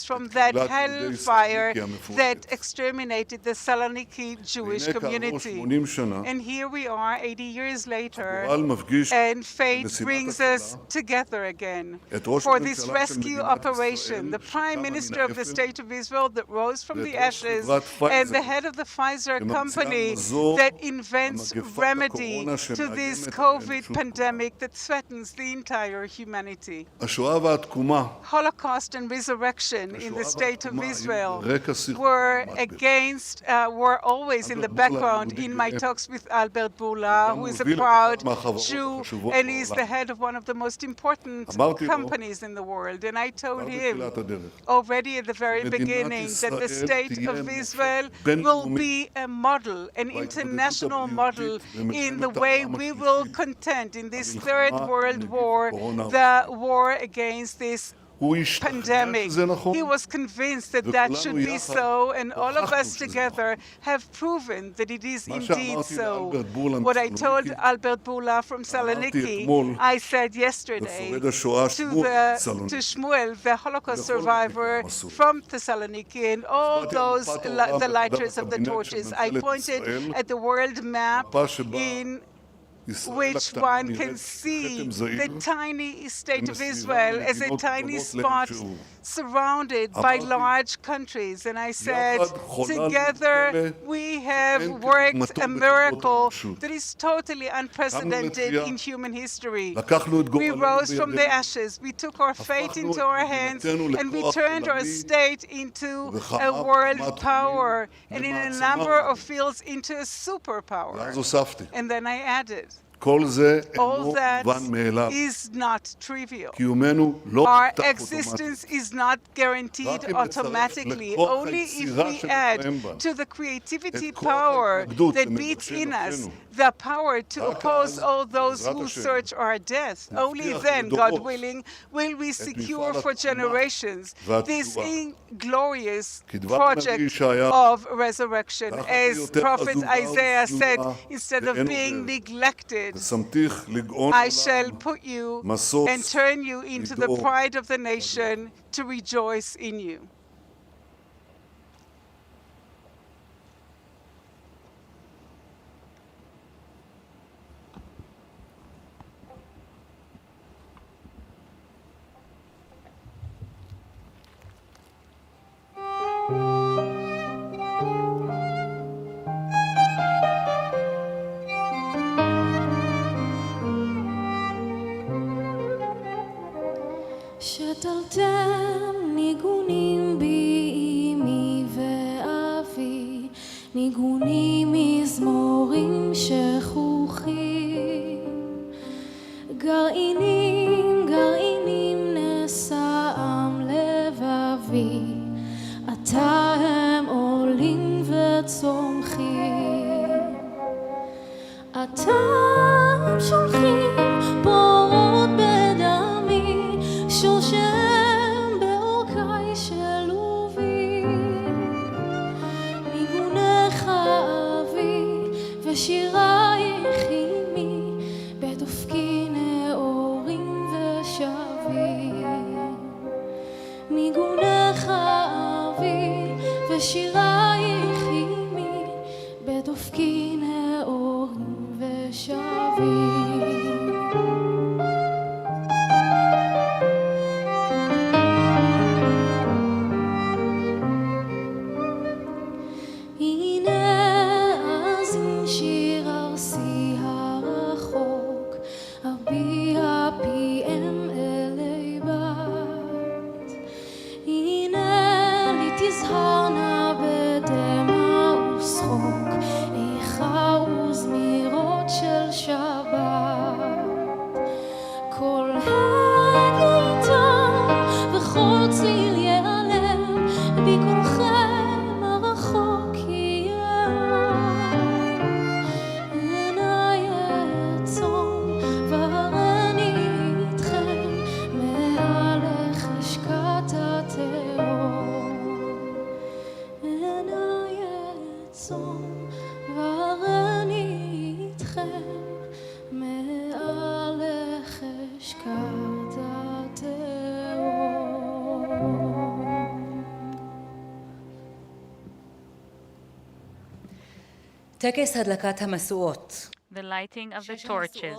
from that hellfire that exterminated the Thessaloniki Jewish community. And here we are 80 years later, and fate brings us together again for this rescue operation. The Prime Minister of the State of Israel that rose from the ashes and the head of the Pfizer company that invents remedy to this COVID pandemic that threatens the entire humanity. Holocaust and resurrection in the State of Israel were always in the background in my talks with Albert Bourla, who is a proud Jew and is the head of one of the most important companies in the world. And I told him already at the very beginning that the State of Israel will be a model, an international model in the way we will contend in this third world war, the war against this pandemic. He was convinced that that should be so, and all of us together have proven that it is indeed so. What I told Albert Bourla from Saloniki, I said yesterday to Shmuel, the Holocaust survivor from Thessaloniki, and all those the lighters of the torches. I pointed at the world map in which one can see the tiny state of Israel as a tiny spot surrounded by large countries. And I said, together we have worked a miracle that is totally unprecedented in human history. We rose from the ashes, we took our fate into our hands, and we turned our state into a world power, and in a number of fields into a superpower. And then I added, all that is not trivial. Our existence is not guaranteed automatically. Only if we add to the creativity power that beats in us the power to oppose all those who search our death, only then, God willing, will we secure for generations this inglorious project of resurrection. As Prophet Isaiah said, instead of being neglected, I shall put you and turn you into the pride of the nation to rejoice in you. שתלתם ניגונים בי אמי ואבי, ניגונים מזמורים שכוחים, גרעינים גרעינים נשאם לבבי, עתה הם עולים וצומחים, עתה הם שולחים פורות בדמי, שושם באורכי שלובי, ניגונך אבי ושירייך עמי, בדופקי נאורים ושבים, ניגונך אבי ושירייך עמי, בדופקי נאורים ושבים. טקס הדלקת המשואות. The lighting of the torches.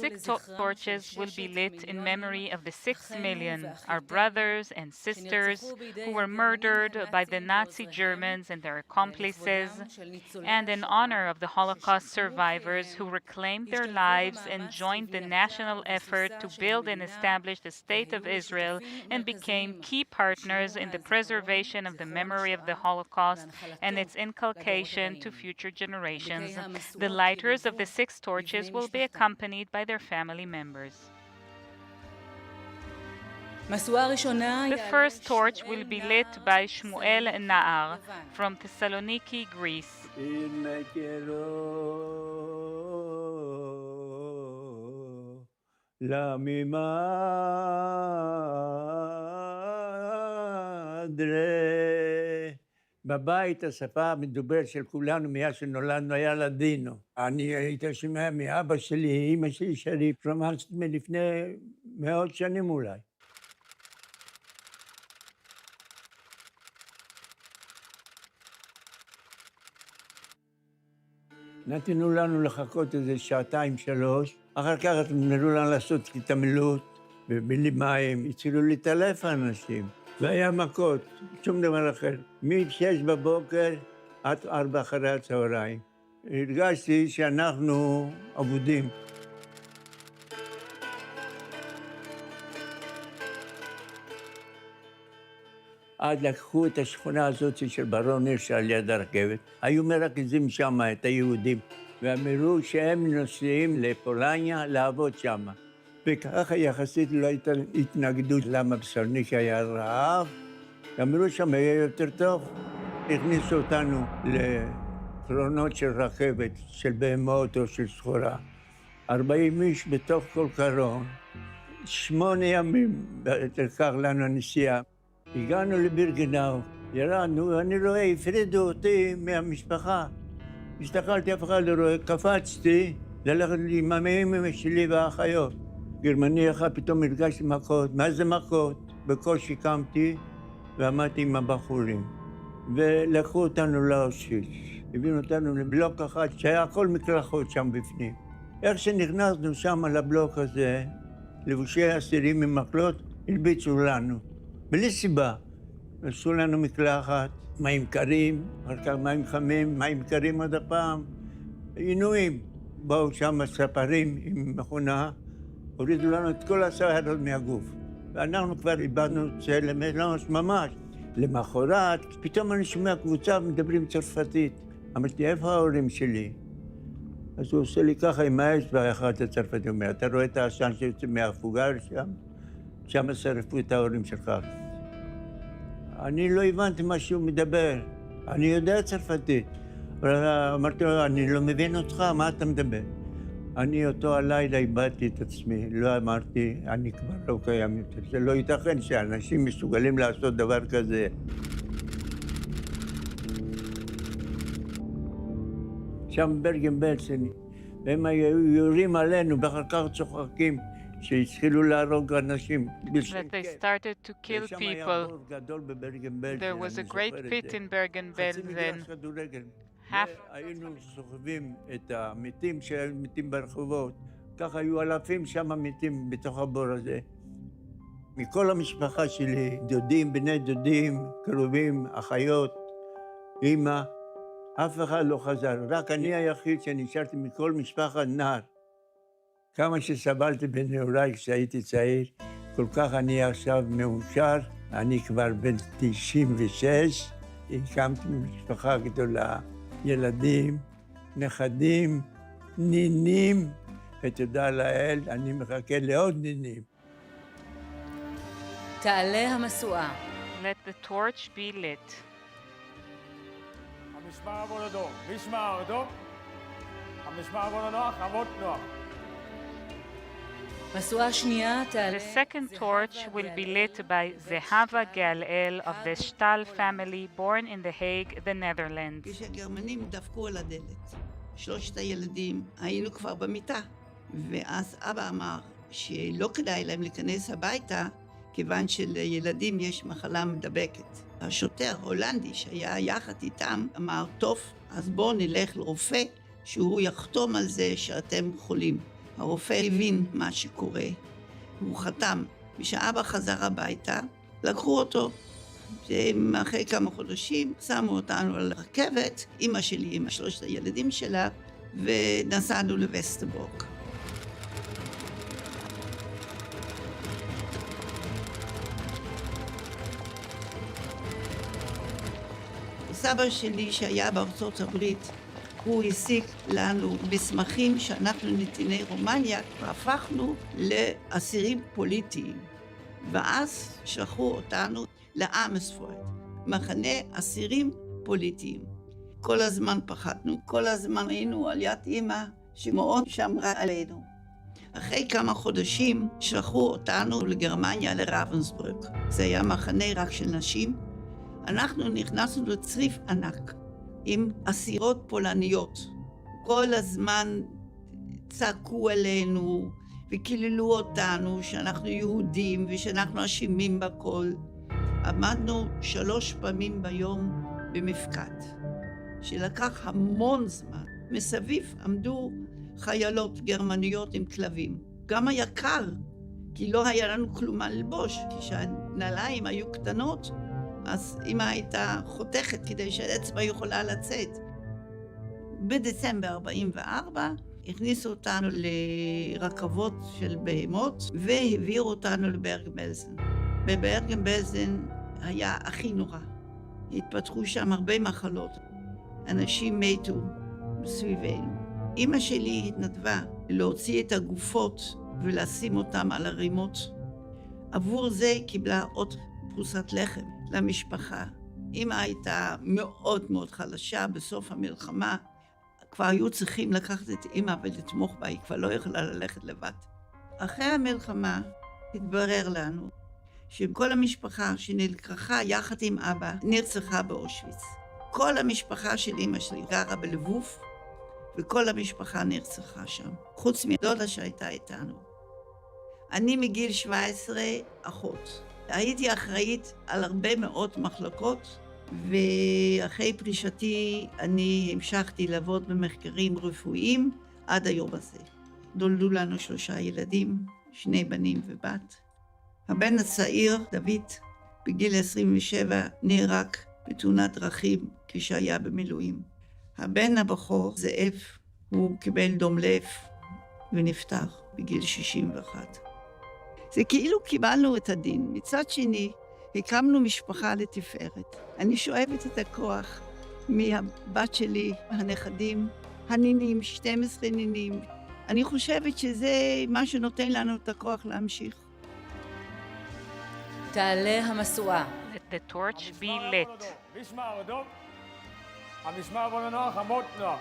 6 torches will be lit in memory of the 6 million, our brothers and sisters who were murdered by the Nazi Germans and their accomplices, and in honor of the Holocaust survivors who reclaimed their lives and joined the national effort to build and establish the State of Israel and became key partners in the preservation of the memory of the Holocaust and its inculcation to future generations. The lighters of the 6 torches will be accompanied by their family members. The first torch will be lit by Shmuel Na'ar from Thessaloniki, Greece. בבית השפה המדוברת של כולנו מאז שנולדנו היה לדינו. אני הייתי שומע מאבא שלי, אמא שלי שלי, כלומר מלפני מאות שנים אולי. נתנו לנו לחכות איזה 2-3 שעות, אחר כך נתנו לנו לעשות התעמלות, ובלי מים, הצילו להתעלף האנשים. והיה מכות, שום דבר אחר. מ-6 בבוקר עד 4 אחרי הצהריים. הרגשתי שאנחנו עבודים. אז לקחו את השכונה הזאת של ברון הירש על יד הרכבת. היו מרכזים שם את היהודים, ואמרו שהם נוסעים לפולניה לעבוד שם. וככה יחסית לא הייתה התנגדות למה בסלוניקי היה רעב. אמרו שם היה יותר טוב. הכניסו אותנו לקרונות של רכבת, של בהמות או של סחורה. 40 איש בתוך כל קרון. 8 ימים לקח לנו הנסיעה. הגענו לבירגנאו, ירדנו, אני רואה, הפרידו אותי מהמשפחה. הסתכלתי, אף אחד לא רואה, קפצתי ללכת עם האמא שלי והאחיות. גרמני אחד פתאום הרגשתי מכות, מה זה מכות? בקושי קמתי ועמדתי עם הבחורים. ולקחו אותנו לאושוויץ, הביאו אותנו לבלוק אחד שהיה הכל מקלחות שם בפנים. איך שנכנסנו שם לבלוק הזה, לבושי אסירים עם מקלות, הלביצו לנו. בלי סיבה. עשו לנו מקלחת, מים קרים, אחר כך מים חמים, מים קרים עוד הפעם. עינויים. באו שם ספרים עם מכונה, הורידו לנו את כל השערות מהגוף. ואנחנו כבר איבדנו צלם, ממש. למחרת, פתאום אני שומע קבוצה ומדברים צרפתית. אמרתי, איפה ההורים שלי? אז הוא עושה לי ככה עם האצבע אחת הצרפתי, הוא אומר, אתה רואה את העשן שיוצא מהפוגר שם? שם שרפו את ההורים שלך. אני לא הבנתי מה שהוא מדבר. אני יודע צרפתית. אמרתי לו, אני לא מבין אותך, מה אתה מדבר? אני אותו הלילה איבדתי את עצמי. לא אמרתי, אני כבר לא קיים יותר. זה לא ייתכן שאנשים מסוגלים לעשות דבר כזה. שם ברגן-בלזן, הם היו יורים עלינו, ואחר כך צוחקים. שהתחילו להרוג אנשים. That they started to kill people. There was a great pit in Bergen-Belsen. היינו סוחבים את המתים שהיו מתים ברחובות. ככה היו אלפים שם מתים בתוך הבור הזה. מכל המשפחה שלי, דודים, בני דודים, קרובים, אחיות, אמא, אף אחד לא חזר. רק אני היחיד שנשארתי מכל משפחת נער. כמה שסבלתי בנעוריי כשהייתי צעיר, כל כך אני עכשיו מאושר. אני כבר בן 96, הקמתי משפחה גדולה, ילדים, נכדים, נינים, ותודה לאל, אני מחכה לעוד נינים. תעלה המשואה. Let the torch be lit. המשמר עבודתו, משמר עבודתו, המשמר עבודתו נוח, עבוד נוח. The second torch will be lit by Zehava Galel of the Stahl family born in The Hague, the Netherlands. כשהגרמנים דפקו על הדלת, 3 הילדים היינו כבר במיטה, ואז אבא אמר שלא כדאי להם להיכנס הביתה, כיוון שלילדים יש מחלה מדבקת. השוטר הולנדי שהיה יחד איתם אמר, טוב, אז בואו נלך לרופא שהוא יחתום על זה שאתם חולים. הרופא הבין מה שקורה, הוא חתם. כשאבא חזר הביתה, לקחו אותו. אחרי כמה חודשים שמו אותנו על רכבת, אמא שלי עם 3 הילדים שלה, ונסענו לווסטבורג. סבא שלי שהיה בארצות הברית, הוא השיג לנו מסמכים שאנחנו נתיני רומניה, והפכנו לאסירים פוליטיים. ואז שלחו אותנו לאמספורד, מחנה אסירים פוליטיים. כל הזמן פחדנו, כל הזמן היינו על יד אמא שמאוד שמרה עלינו. אחרי כמה חודשים שלחו אותנו לגרמניה, לרבנסבורג. זה היה מחנה רק של נשים. אנחנו נכנסנו לצריף ענק עם אסירות פולניות. כל הזמן צעקו עלינו וקיללו אותנו שאנחנו יהודים ושאנחנו אשמים בכל. עמדנו 3 פעמים ביום במפקד, שלקח המון זמן. מסביב עמדו חיילות גרמניות עם כלבים. גם היה קר, כי לא היה לנו כלום מה ללבוש, כשהנעליים היו קטנות, אז אמא הייתה חותכת כדי שהאצבע יכולה לצאת. בדצמבר 44 הכניסו אותנו לרכבות של בהמות והעבירו אותנו לברגן-בלזן. בברגן-בלזן היה הכי נורא. התפתחו שם הרבה מחלות. אנשים מתו סביבנו. אמא שלי התנדבה להוציא את הגופות ולשים אותם על הרימות. עבור זה קיבלה עוד פרוסת לחם למשפחה. אמא הייתה מאוד מאוד חלשה בסוף המלחמה. כבר היו צריכים לקחת את אמא ולתמוך בה, היא כבר לא יכלה ללכת לבד. אחרי המלחמה התברר לנו שכל המשפחה שנלקחה יחד עם אבא נרצחה באושוויץ. כל המשפחה של אמא שלי גרה בלבוב, וכל המשפחה נרצחה שם, חוץ מדודה שהייתה איתנו. אני מגיל 17 אחות. הייתי אחראית על הרבה מאוד מחלקות, ואחרי פרישתי אני המשכתי לעבוד במחקרים רפואיים עד היום הזה. נולדו לנו 3 ילדים, 2 בנים ובת. הבן הצעיר, דוד, בגיל 27 נהרג בתאונת דרכים כשהיה במילואים. הבן הבכור, זאב, הוא קיבל דום לב ונפטר בגיל 61. זה כאילו קיבלנו את הדין. מצד שני, הקמנו משפחה לתפארת. אני שואבת את הכוח מהבת שלי, הנכדים, הנינים, 12 נינים. אני חושבת שזה מה שנותן לנו את הכוח להמשיך. תעלה המשואה. Let the torch be lit. משמר אדום. המשמר בוא נוח, עמוד נוח.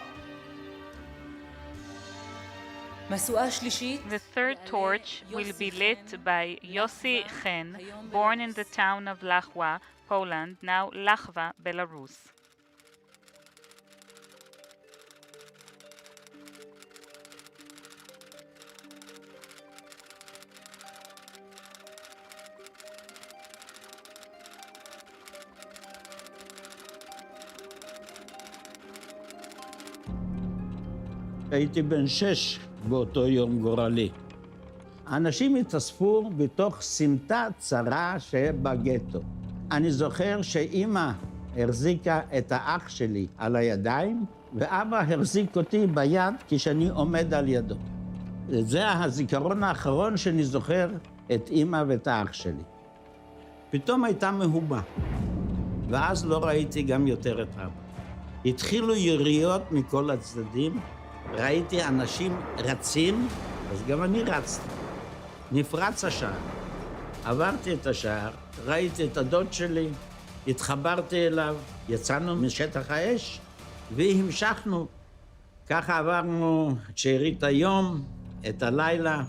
משואה שלישית. The third torch will be lit by Yossi Chen, born in the town of Lachwa, Poland, now Lachwa, Belarus. הייתי בן 6 באותו יום גורלי. אנשים התאספו בתוך סמטה צרה שבגטו. אני זוכר שאמא החזיקה את האח שלי על הידיים, ואבא החזיק אותי ביד כשאני עומד על ידו. זה הזיכרון האחרון שאני זוכר את אמא ואת האח שלי. פתאום הייתה מהומה, ואז לא ראיתי גם יותר את אבא. התחילו יריות מכל הצדדים, ראיתי אנשים רצים, אז גם אני רצתי. נפרץ השער. עברתי את השער, ראיתי את הדוד שלי, התחברתי אליו, יצאנו משטח האש והמשכנו. ככה עברנו את שארית היום, את הלילה.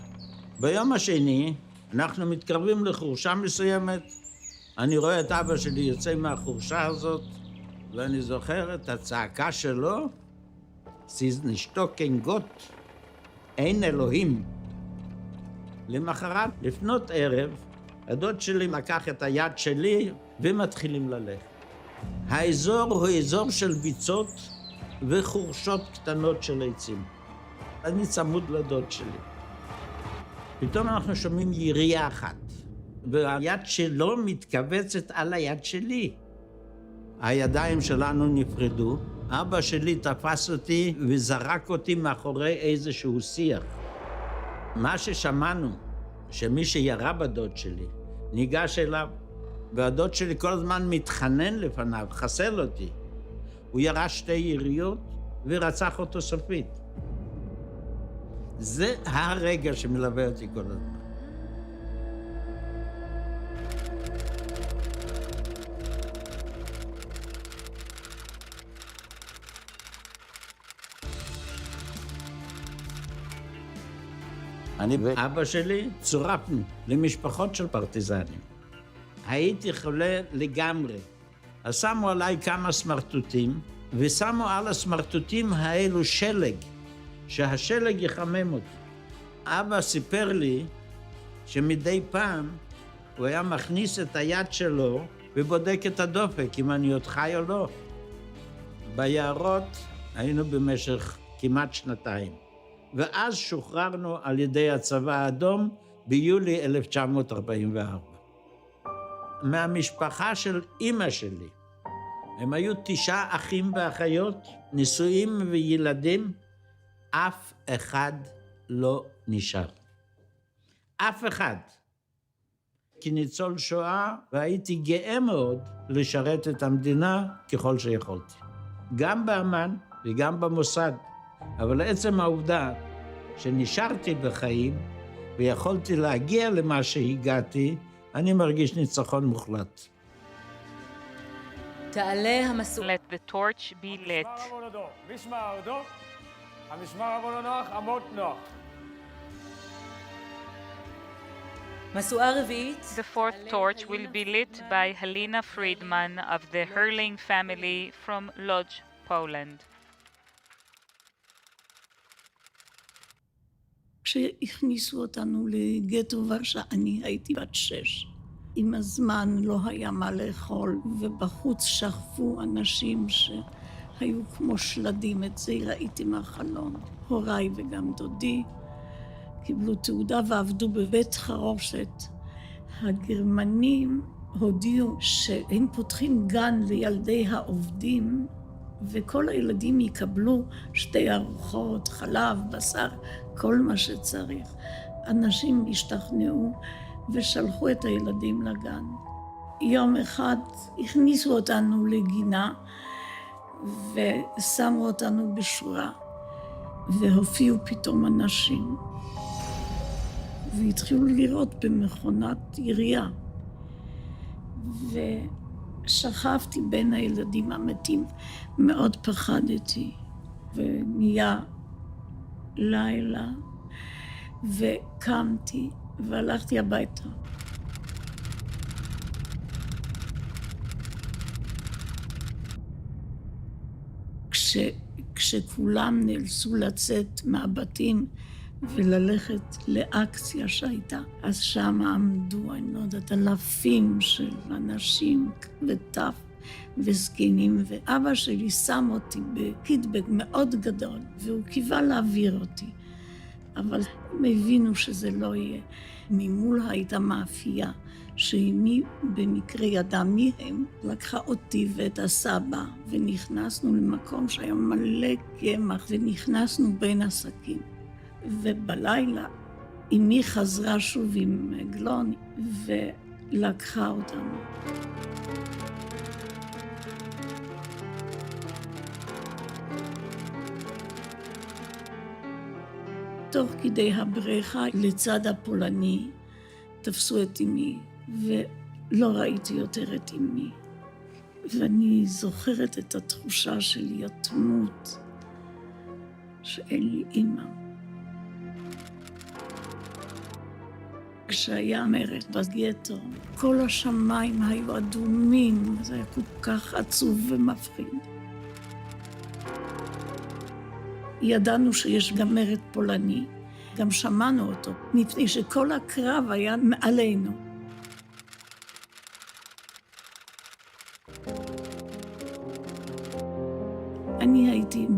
ביום השני אנחנו מתקרבים לחורשה מסוימת. אני רואה את אבא שלי יוצא מהחורשה הזאת, ואני זוכר את הצעקה שלו, "Sie nicht stocken Gott, אין אלוהים". למחרת, לפנות ערב, הדוד שלי לקח את היד שלי ומתחילים ללכת. האזור הוא אזור של ביצות וחורשות קטנות של עצים. אני צמוד לדוד שלי. פתאום אנחנו שומעים ירייה אחת, והיד שלו מתכווצת על היד שלי. הידיים שלנו נפרדו, אבא שלי תפס אותי וזרק אותי מאחורי איזשהו שיח. מה ששמענו, שמי שירה בדוד שלי, ניגש אליו, והדוד שלי כל הזמן מתחנן לפניו, חסל אותי. הוא ירה 2 יריות ורצח אותו סופית. זה הרגע שמלווה אותי כל הזמן. אני ואבא שלי צורפנו למשפחות של פרטיזנים. הייתי חולה לגמרי. אז שמו עליי כמה סמרטוטים, ושמו על הסמרטוטים האלו שלג, שהשלג יחמם אותי. אבא סיפר לי שמדי פעם הוא היה מכניס את היד שלו ובודק את הדופק, אם אני עוד חי או לא. ביערות היינו במשך כמעט 2 ואז שוחררנו על ידי הצבא האדום ביולי 1944. מהמשפחה של אמא שלי, הם היו 9 אחים ואחיות, נשואים וילדים, אף אחד לא נשאר. אף אחד. כניצול שואה, והייתי גאה מאוד לשרת את המדינה ככל שיכולתי. גם באמ"ן וגם במוסד. אבל עצם העובדה שנשארתי בחיים ויכולתי להגיע למה שהגעתי, אני מרגיש ניצחון מוחלט. תעלה המשואה. Let the torch be lit. משמר דוק, המשמר עבוד נוח, אמות נוח. משואה רביעית. The fourth torch will be lit by Halina Friedman of the Herling family from Lodz, Poland. כשהכניסו אותנו לגטו ורשה, אני הייתי בת 6. עם הזמן לא היה מה לאכול, ובחוץ שכבו אנשים שהיו כמו שלדים. את זה ראיתי מהחלון. הוריי וגם דודי קיבלו תעודה ועבדו בבית חרושת. הגרמנים הודיעו שהם פותחים גן לילדי העובדים, וכל הילדים יקבלו 2 ארוחות, חלב, בשר, כל מה שצריך. אנשים השתכנעו ושלחו את הילדים לגן. יום אחד הכניסו אותנו לגינה ושמו אותנו בשורה, והופיעו פתאום אנשים, והתחילו לראות במכונת ירייה. שכבתי בין הילדים המתים, מאוד פחדתי, ונהיה לילה, וקמתי והלכתי הביתה. כשכולם נאלצו לצאת מהבתים וללכת לאקציה שהייתה, אז שם עמדו, אני לא יודעת, אלפים של אנשים וטף וזקנים, ואבא שלי שם אותי בקיטבג מאוד גדול, והוא קיווה להעביר אותי, אבל הם הבינו שזה לא יהיה. ממול הייתה מאפייה, שאמי במקרה ידעה מי הם, לקחה אותי ואת הסבא, ונכנסנו למקום שהיה מלא קמח, ונכנסנו בין עסקים. ובלילה אמי חזרה שוב עם עגלון ולקחה אותנו. תוך כדי הבריכה לצד הפולני תפסו את אמי ולא ראיתי יותר את אמי. ואני זוכרת את התחושה של יתמות שאין לי אמא. כשהיה מרד בגטו, כל השמיים היו אדומים, זה היה כל כך עצוב ומפחיד. ידענו שיש גם מרד פולני, גם שמענו אותו, מפני שכל הקרב היה מעלינו.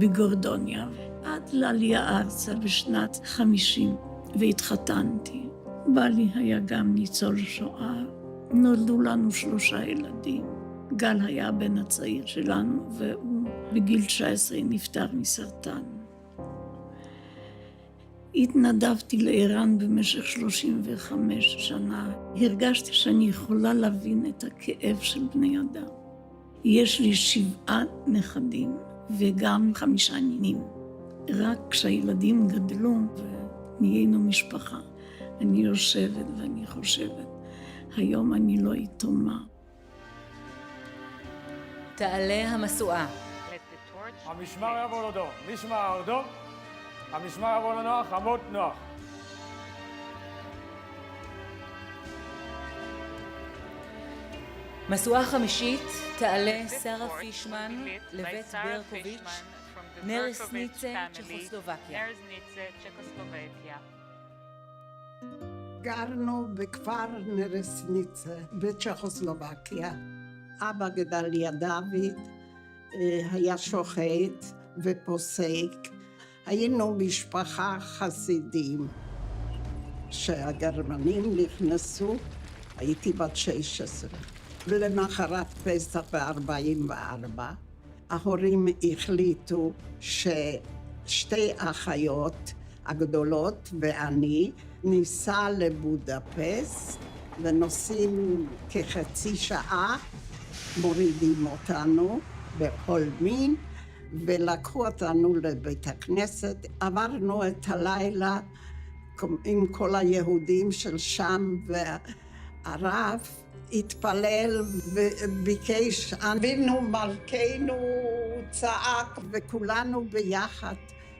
בגורדוניה, עד לעלייה ארצה בשנת 50, והתחתנתי. בעלי היה גם ניצול שואה. נולדו לנו 3 ילדים. גל היה הבן הצעיר שלנו, והוא בגיל 19 נפטר מסרטן. התנדבתי לאיראן במשך 35 שנה. הרגשתי שאני יכולה להבין את הכאב של בני אדם. יש לי 7 נכדים וגם 5 נינים. רק כשהילדים גדלו ונהיינו משפחה, אני יושבת ואני חושבת, היום אני לא יתומה. תעלה המשואה. המשמר יבוא לדום, משמר דום. המשמר יבוא לנוח, עמוד נוח. משואה חמישית תעלה שרה פישמן לבית ברקוביץ', נרסניצה, צ'כוסלובקיה. גרנו בכפר נרסניצה בצ'כוסלובקיה. אבא גדליה דוד היה שוחט ופוסק. היינו משפחה חסידים. כשהגרמנים נכנסו, הייתי בת 16. ולמחרת פסח ב-44, ההורים החליטו ששתי אחיות הגדולות ואני ניסע לבודפסט ונוסעים כחצי שעה, מורידים אותנו בחולמין ולקחו אותנו לבית הכנסת. עברנו את הלילה עם כל היהודים של שם, והרב התפלל וביקש, אבינו מלכנו, צעק, וכולנו ביחד,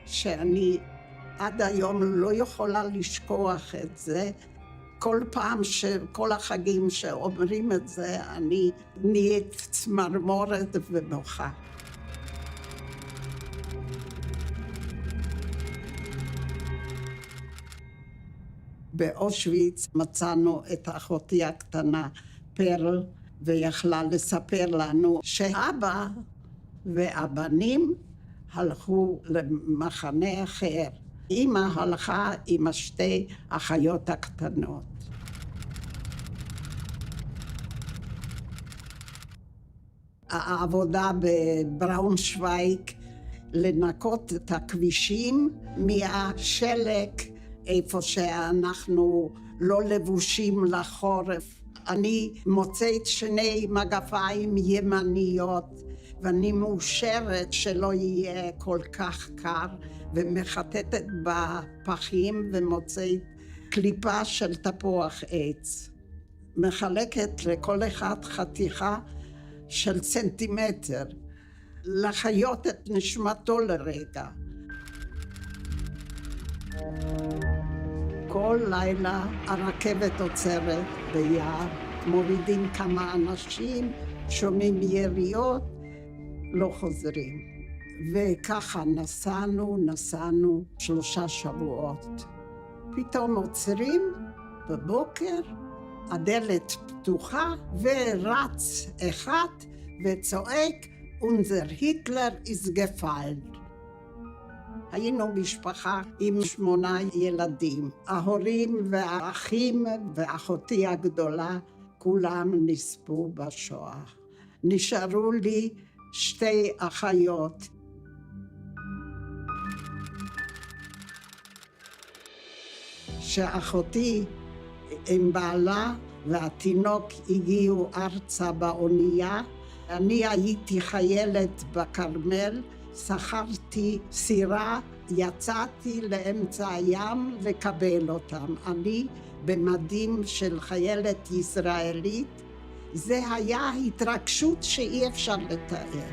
שאני עד היום לא יכולה לשכוח את זה. כל פעם כל החגים שאומרים את זה, אני נהיית צמרמורת ובוכה. באושוויץ מצאנו את אחותי הקטנה, פרל, ויכלה לספר לנו שאבא והבנים הלכו למחנה אחר. אמא הלכה עם 2 אחיות הקטנות. העבודה בבראונשוויג, לנקות את הכבישים מהשלג, איפה שאנחנו לא לבושים לחורף. אני מוצאת 2 מגפיים ימניות, ואני מאושרת שלא יהיה כל כך קר, ומחטטת בפחים ומוצאת קליפה של תפוח עץ. מחלקת לכל אחד חתיכה של סנטימטר, לחיות את נשמתו לרגע. כל לילה הרכבת עוצרת ביער, מורידים כמה אנשים, שומעים יריות, לא חוזרים. וככה נסענו 3 שבועות. פתאום עוצרים בבוקר, הדלת פתוחה, ורץ אחד וצועק, unser Hitler ist gefallen. היינו משפחה עם 8 ילדים. ההורים והאחים ואחותי הגדולה, כולם נספו בשואה. נשארו לי 2 אחיות. שאחותי עם בעלה והתינוק הגיעו ארצה באונייה. אני הייתי חיילת בכרמל, שכרתי סירה, יצאתי לאמצע הים לקבל אותם. אני במדים של חיילת ישראלית, זה היה התרגשות שאי אפשר לתאר.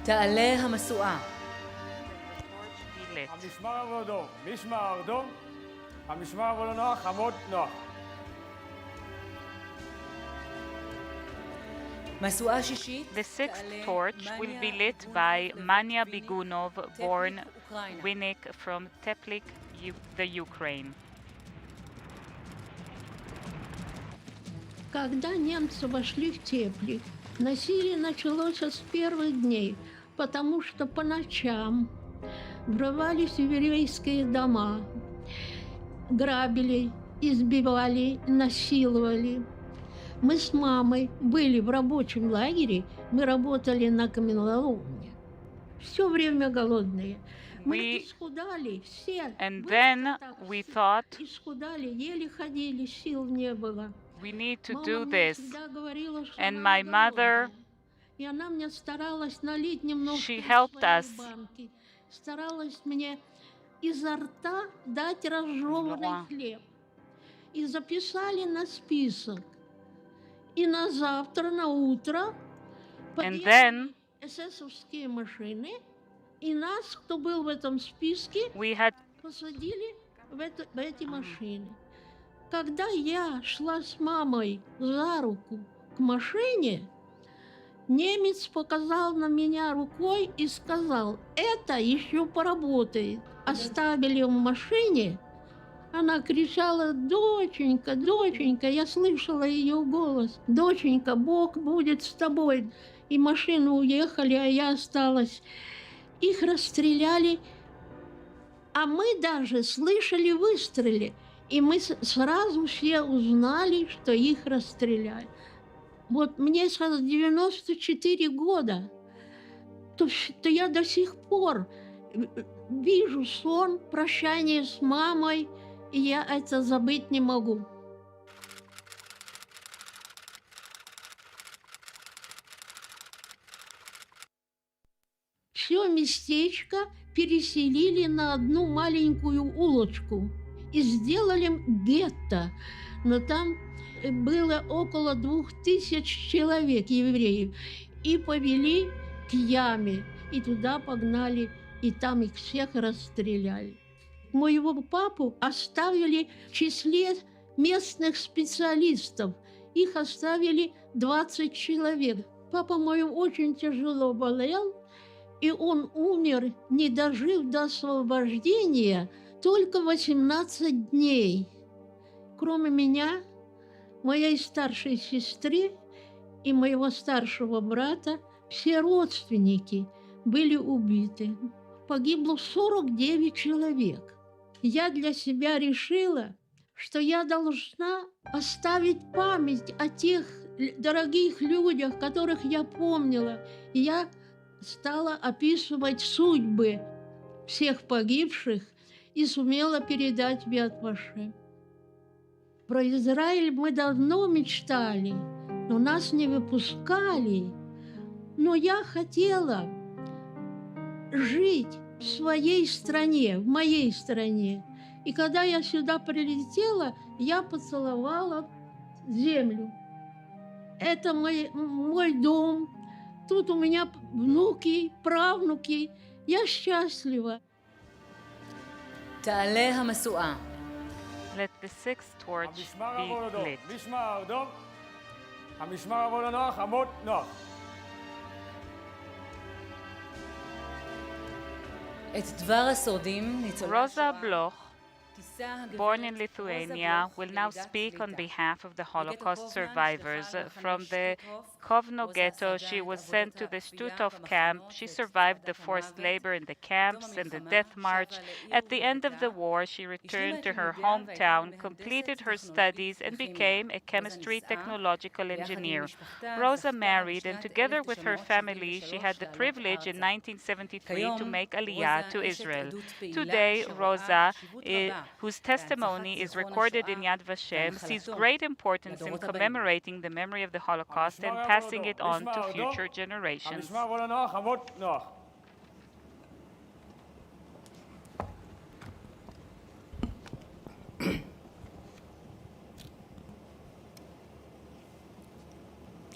תעלה המשואה. המשמר יבוא לדום, משמר דום. המשמר יבוא לנוח, עמוד נוח. משואה שישית. The 6th torch will be lit by Manya Bigunov, born Winnik from Teplik, the Ukraine. Когда немцы вошли в Теплик, Насилие началось с первых дней, потому что по ночам врывались в еврейские дома, грабили, избивали, насиловали. Мы с мамой были в рабочем лагере, мы работали на каменоломне. Все время голодные. Мы исхудали все. And then we thought, Исхудали, еле ходили, сил не было. we need to do this. And my mother, И она мне старалась налить немножко she из helped своей us. банки. Старалась мне изо рта дать разжеванный хлеб. И записали на список. И на завтра, на утро подъехали эсэсовские машины, и нас, кто был в этом списке, посадили в эти машины. Когда я шла с мамой за руку к машине, немец показал на меня рукой и сказал: «Это еще поработает». Оставили в машине. Она кричала: «Доченька, доченька!» Я слышала ее голос: «Доченька, Бог будет с тобой!» И машины уехали, а я осталась. Их расстреляли, а мы даже слышали выстрелы. И мы сразу все узнали, что их расстреляли. Вот мне сейчас 94 года, то я до сих пор вижу сон, прощание с мамой, и я это забыть не могу. Все местечко переселили на одну маленькую улочку и сделали гетто. Но там было около 2000 человек, евреев, и повели к яме, и туда погнали, и там их всех расстреляли. Моего папу оставили в числе местных специалистов. Их оставили 20 человек. Папа мой очень тяжело болел, и он умер, не дожив до освобождения, только 18 дней. Кроме меня, моей старшей сестры и моего старшего брата, все родственники были убиты. Погибло 49 человек. Я для себя решила, что я должна оставить память о тех дорогих людях, которых я помнила. И я стала описывать судьбы всех погибших и сумела передать в Яд Вашем. Про Израиль мы давно мечтали, но нас не выпускали. Но я хотела жить в своей стране, в моей стране. И когда я сюда прилетела, я поцеловала землю. Это мой дом. Тут у меня внуки, правнуки. Я счастлива. תעלה המשואה. Let the sixth torch be lit. משמר דום. המשמר עבור לנוח, עמוד נוח. את דבר השורדים ניצולי Rosa השואה. Bloch, born in Lithuania, will now speak on behalf of the Holocaust survivors. From the Kovno ghetto, she was sent to the Stutov camp. She survived the forced labor in the camps and the death march. At the end of the war, she returned to her hometown, completed her studies, and became a chemistry technological engineer. Rosa married, and together with her family, she had the privilege in 1973 to make Aliyah to Israel. Today, Rosa, whose testimony is recorded in Yad Vashem, sees great importance in commemorating the memory of the Holocaust and passing it on to future generations. המשמר עבור לנוח, עמוד נוח.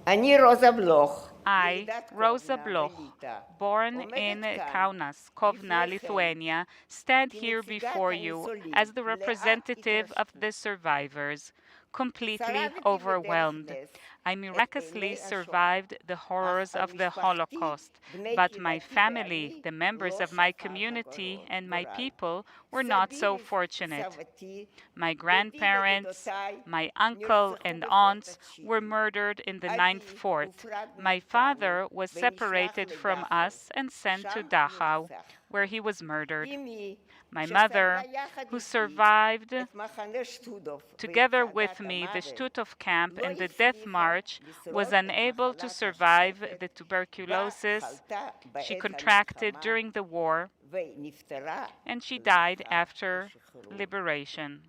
אני רוזה בלוך. I, Rosa Bloch, born in Kaunas, Kovna, Lithuania, stand here before you as the representative of the survivors. completely overwhelmed. I miraculously survived the horrors of the Holocaust, but my family, the members of my community, and my people were not so fortunate. My grandparents, my uncle and aunts were murdered in the Ninth Fort. My father was separated from us and sent to Dachau, where he was murdered. My mother, who survived together with me the Stutthof camp and the death march, was unable to survive the tuberculosis she contracted during the war, and she died after liberation.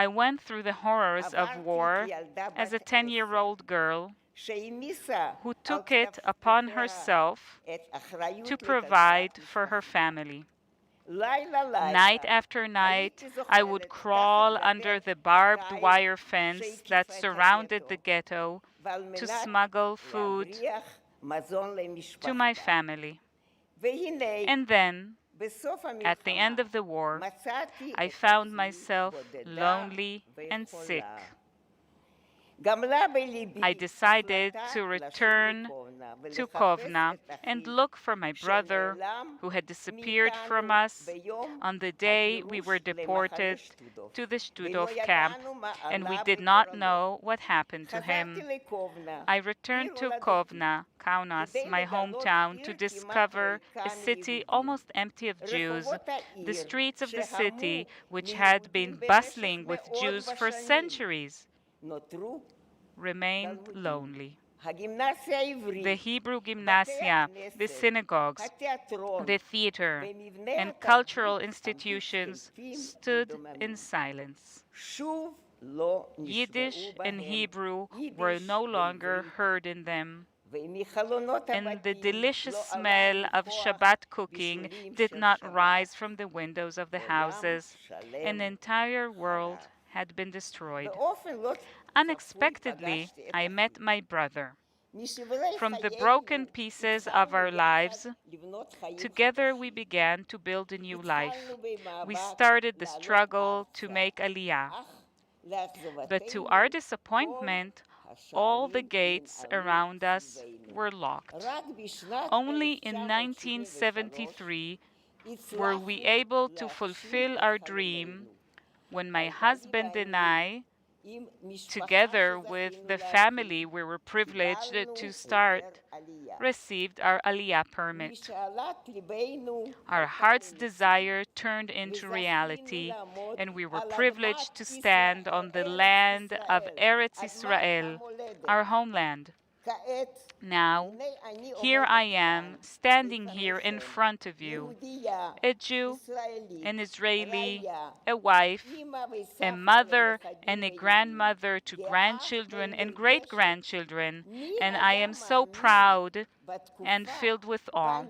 I went through the horrors of war as a 10-year-old girl who took it upon herself to provide for her family. Night after night, I would crawl under the barbed wire fence that surrounded the ghetto to smuggle food to my family. And then, at the end of the war, I found myself lonely and sick. I decided to return to Kovna and look for my brother, who had disappeared from us on the day we were deported to the Stutthof camp, and we did not know what happened to him. I returned to Kovna, Kaunas, my hometown, to discover a city almost empty of Jews. The streets of the city, which had been bustling with Jews for centuries, remained lonely. The Hebrew gymnasia, the synagogues, the theater, and cultural institutions stood in silence. Yiddish and Hebrew were no longer heard in them, and the delicious smell of Shabbat cooking did not rise from the windows of the houses. An entire world had been destroyed. Unexpectedly, I met my brother. From the broken pieces of our lives, together we began to build a new life. We started the struggle to make Aliyah. But to our disappointment, all the gates around us were locked. Only in 1973 were we able to fulfill our dream when my husband and I, together with the family we were privileged to start, received our Aliyah permit. Our heart's desire turned into reality, and we were privileged to stand on the land of Eretz Israel, our homeland. Now, here I am, standing here in front of you, a Jew, an Israeli, a wife, a mother, and a grandmother to grandchildren and great-grandchildren, and I am so proud and filled with awe.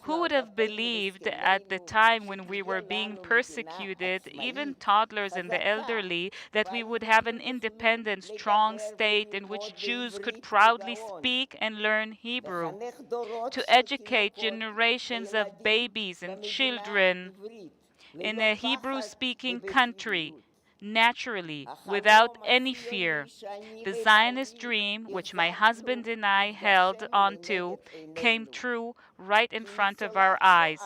Who would have believed at the time when we were being persecuted, even toddlers and the elderly, that we would have an independent, strong state in which Jews could proudly speak and learn Hebrew, to educate generations of babies and children in a Hebrew-speaking country, naturally, without any fear. The Zionist dream, which my husband and I held onto, came true right in front of our eyes.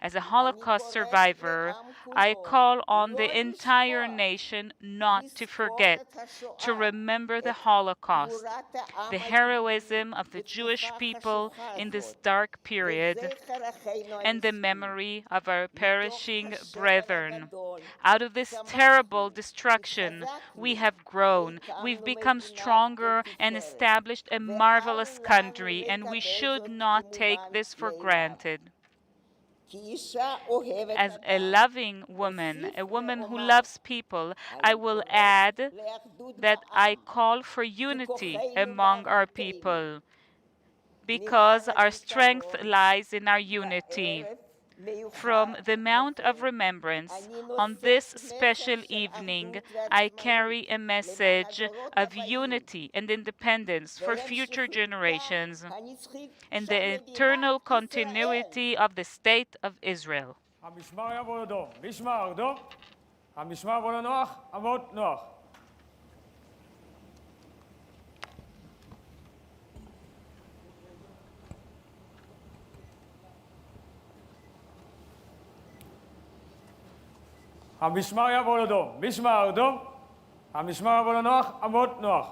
As a Holocaust survivor, I call on the entire nation not to forget, to remember the Holocaust, the heroism of the Jewish people in this dark period, and the memory of our perishing brethren. Out of this terrible destruction, we have grown, we've become stronger and established a marvelous country, and we should not take this for granted. As a loving woman, a woman who loves people, I will add that I call for unity among our people, because our strength lies in our unity. From the Mount of Remembrance, on this special evening, I carry a message of unity and independence for future generations and the eternal continuity of the State of Israel. המשמר יבוא לדום, משמר דום, המשמר בו לא נוח, עמוד נוח. המשמר יעבור לדום, משמר דום, המשמר יעבור לנוח, עמוד נוח.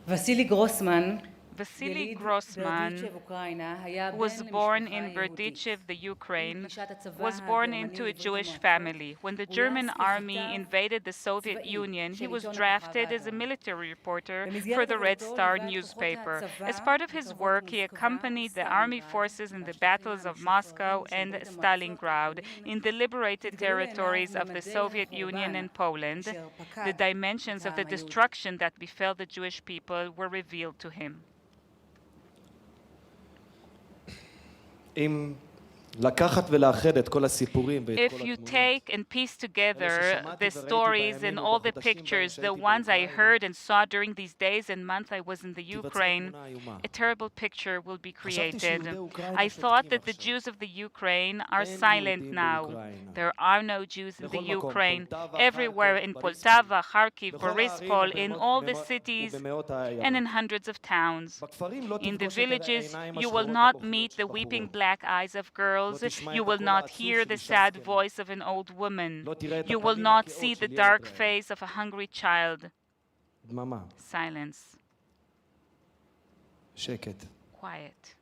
וסילי גרוסמן Vasily Grossman was born in Berdichev, the Ukraine, was born into a Jewish family. When the German army invaded the Soviet Union, he was drafted as a military reporter for the Red Star newspaper. As part of his work, he accompanied the army forces in the battles of Moscow and Stalingrad in the liberated territories of the Soviet Union and Poland. The dimensions of the destruction that befell the Jewish people were revealed to him. If you take and piece together the stories and all the pictures, the ones I heard and saw during these days and months I was in the Ukraine, a terrible picture will be created. I thought that the Jews of the Ukraine are silent now. There are no Jews in the Ukraine. Everywhere in Poltava, Kharkiv, Borispol, in all the cities and in hundreds of towns. In the villages, you will not meet the weeping black eyes of girls. You will not hear the sad voice of an old woman. You will not see the dark face of a hungry child. Silence. Quiet.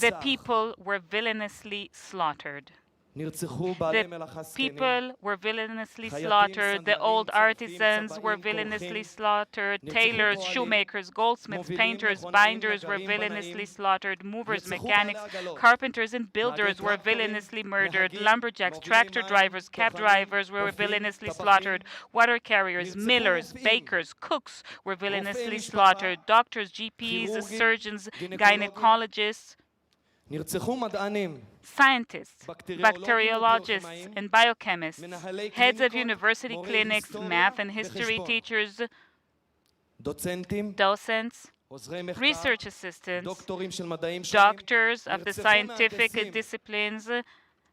The people were villainously slaughtered. The people were villainously slaughtered. The old artisans were villainously slaughtered. Tailors, shoemakers, goldsmiths, painters, binders were villainously slaughtered. Movers, mechanics, carpenters, and builders were villainously murdered. Lumberjacks, tractor drivers, cab drivers were villainously slaughtered. Water carriers, millers, bakers, cooks were villainously slaughtered. Doctors, GPs, surgeons, gynecologists, scientists, bacteriologists, and biochemists, heads of university clinics, math and history teachers, docents, research assistants, doctors of the scientific disciplines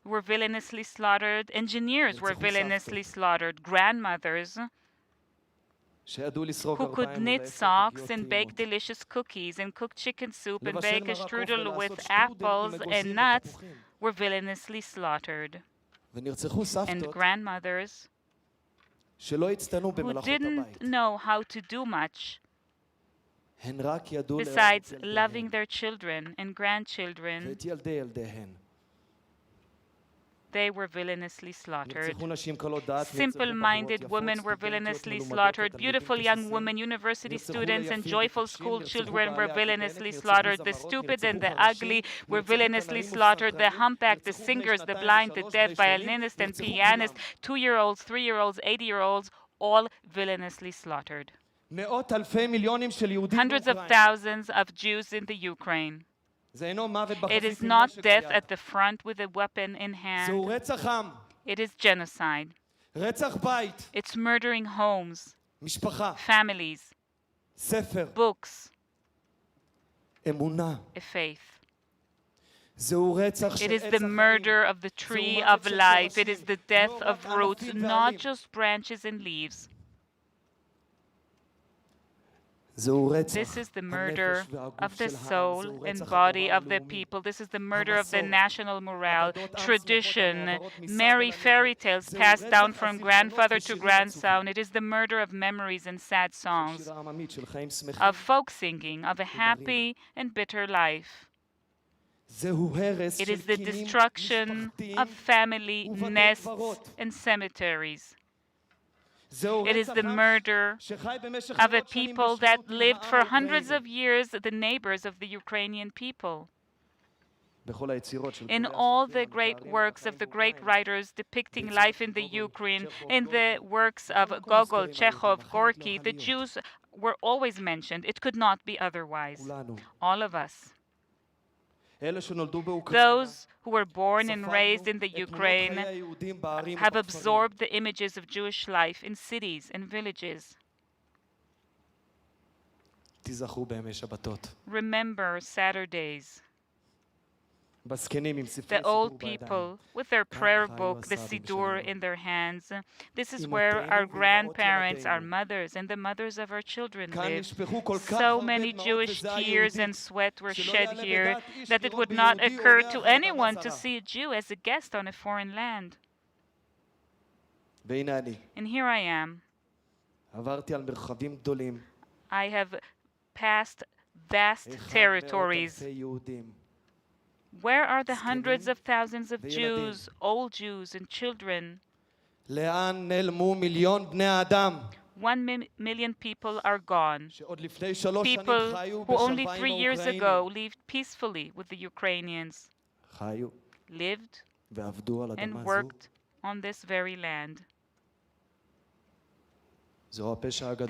were villainously slaughtered, engineers were villainously slaughtered, grandmothers who could knit socks and bake delicious cookies and cook chicken soup and bake a strudel with apples and nuts were villainously slaughtered. And grandmothers who didn't know how to do much besides loving their children and grandchildren, they were villainously slaughtered. Simple-minded women were villainously slaughtered. Beautiful young women, university students, and joyful school children were villainously slaughtered. The stupid and the ugly were villainously slaughtered. The humpbacked, the singers, the blind, the deaf, violinists and pianists, 2-year-olds, 3-year-olds, 80-year-olds, all villainously slaughtered. Hundreds of thousands of Jews in the Ukraine. It is not death at the front with a weapon in hand. It is genocide. It's murdering homes, families, books, a faith. It is the murder of the tree of life. It is the death of roots, not just branches and leaves. This is the murder of the soul and body of the people. This is the murder of the national morale, tradition, merry fairy tales passed down from grandfather to grandson. It is the murder of memories and sad songs, of folk singing, of a happy and bitter life. It is the destruction of family nests and cemeteries. It is the murder of a people that lived for hundreds of years, the neighbors of the Ukrainian people. In all the great works of the great writers depicting life in the Ukraine, in the works of Gogol, Chekhov, Gorky, the Jews were always mentioned. It could not be otherwise. All of us. Those who were born and raised in the Ukraine have absorbed the images of Jewish life in cities and villages. Remember Saturdays. The old people with their prayer book, the Siddur, in their hands. This is where our grandparents, our mothers, and the mothers of our children lived. So many Jewish tears and sweat were shed here that it would not occur to anyone to see a Jew as a guest on a foreign land. And here I am. I have passed vast territories. Where are the hundreds of thousands of Jews, old Jews and children? 1 million people are gone. People who only 3 years ago lived peacefully with the Ukrainians, lived and worked on this very land.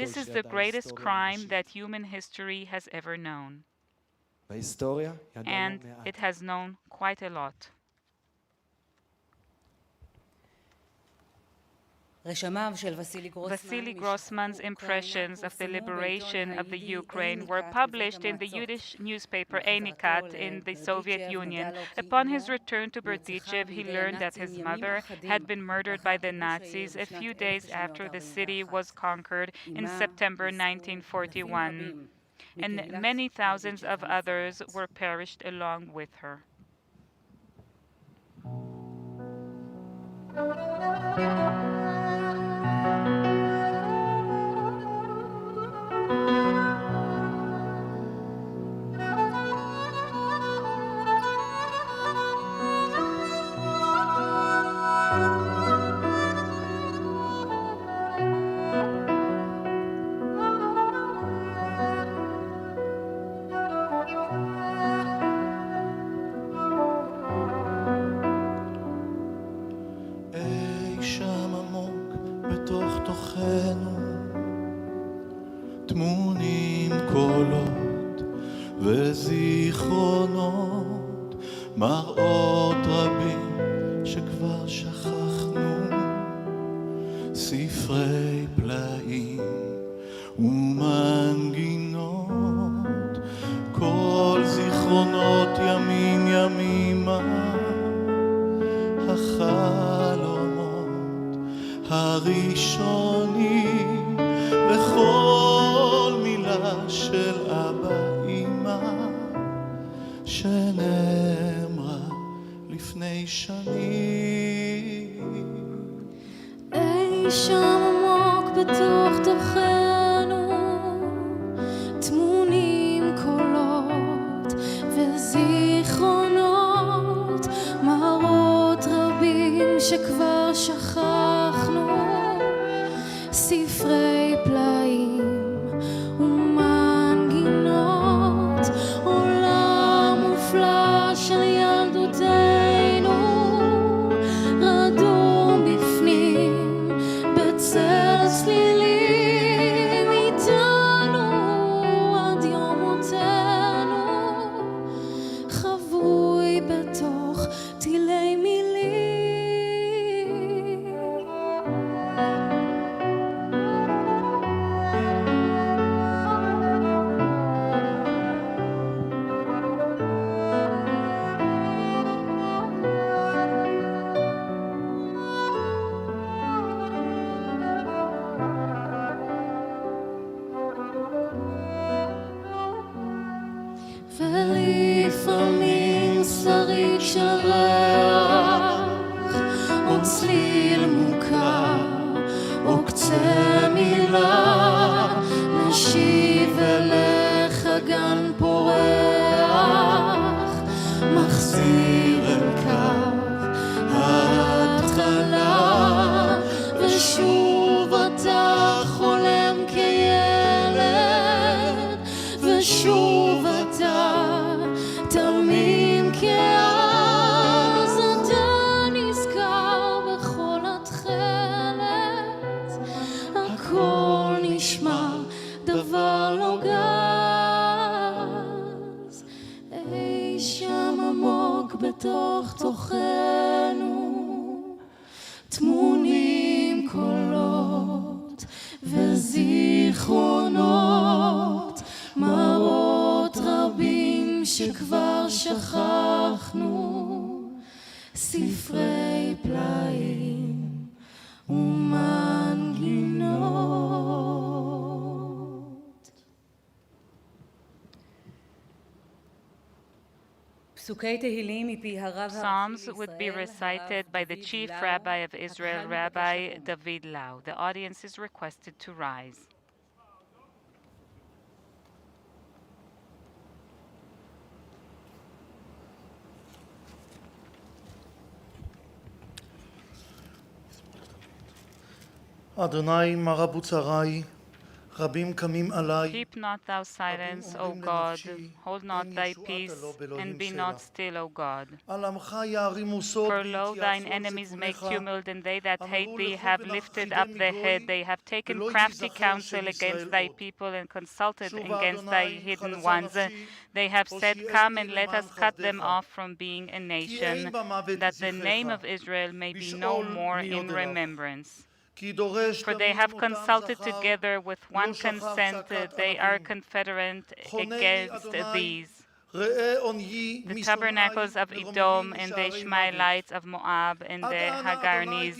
This is the greatest crime that human history has ever known. And it has known quite a lot. Vasily Grossman's impressions of the liberation of the Ukraine were published in the Yiddish newspaper Einikat in the Soviet Union. Upon his return to Berdichev, he learned that his mother had been murdered by the Nazis a few days after the city was conquered in September 1941. And many thousands of others were perished along with her. טמונים קולות וזיכרונות, מראות רבים שכבר שכחנו, ספרי פלאים ומנגינות, כל זיכרונות ימים ימימה, החלומות הראשונים וכל מילה של אבא אמא שנאמרה לפני שנים. אי שם עמוק בתוך תוכנו טמונים קולות וזיכרונות, מראות רבים שכבר שכחנו, ספרי פלאים ומנגינות, עולם מופלא של ילדותנו רדום בפנים בצל צלילים, איתנו עד יום מותנו, חבוי בתוך תילי מילים. ולפעמים שריד של ריח או צליל מוכר או קצה מילה, נשיב אליך גן פורח, מחזיר אל קו ההתחלה, ושוב אתה חולם כילד, ושוב תמים כאז, אתה נזכר בכל התכלת, הכל נשמע דבר לא גז, אי שם בתוך תוכנו, תמונים קולות וזיכרונות, מראות רבים שכבר שכחנו, ספרי פלאים ומנגינות. Psalms would be recited by the chief rabbi of Israel, Rabbi David Lau. The audience is requested to rise. אדוני מר אבוצרי, רבים קמים עלי. Keep not thou silence, O God, hold not thy peace, and be not still, O God. על עמך יערימו סוד, For lo, thine enemies make tumult, and they that hate thee have lifted up their head. They have taken crafty counsel against thy people and consulted against thy hidden ones. They have said, come and let us cut them off from being a nation, that the name of Israel may be no more in remembrance. For they have consulted together with one consent, they are confederate against these. The tabernacles of Edom and the Ishmaelites of Moab and the Hagarnis.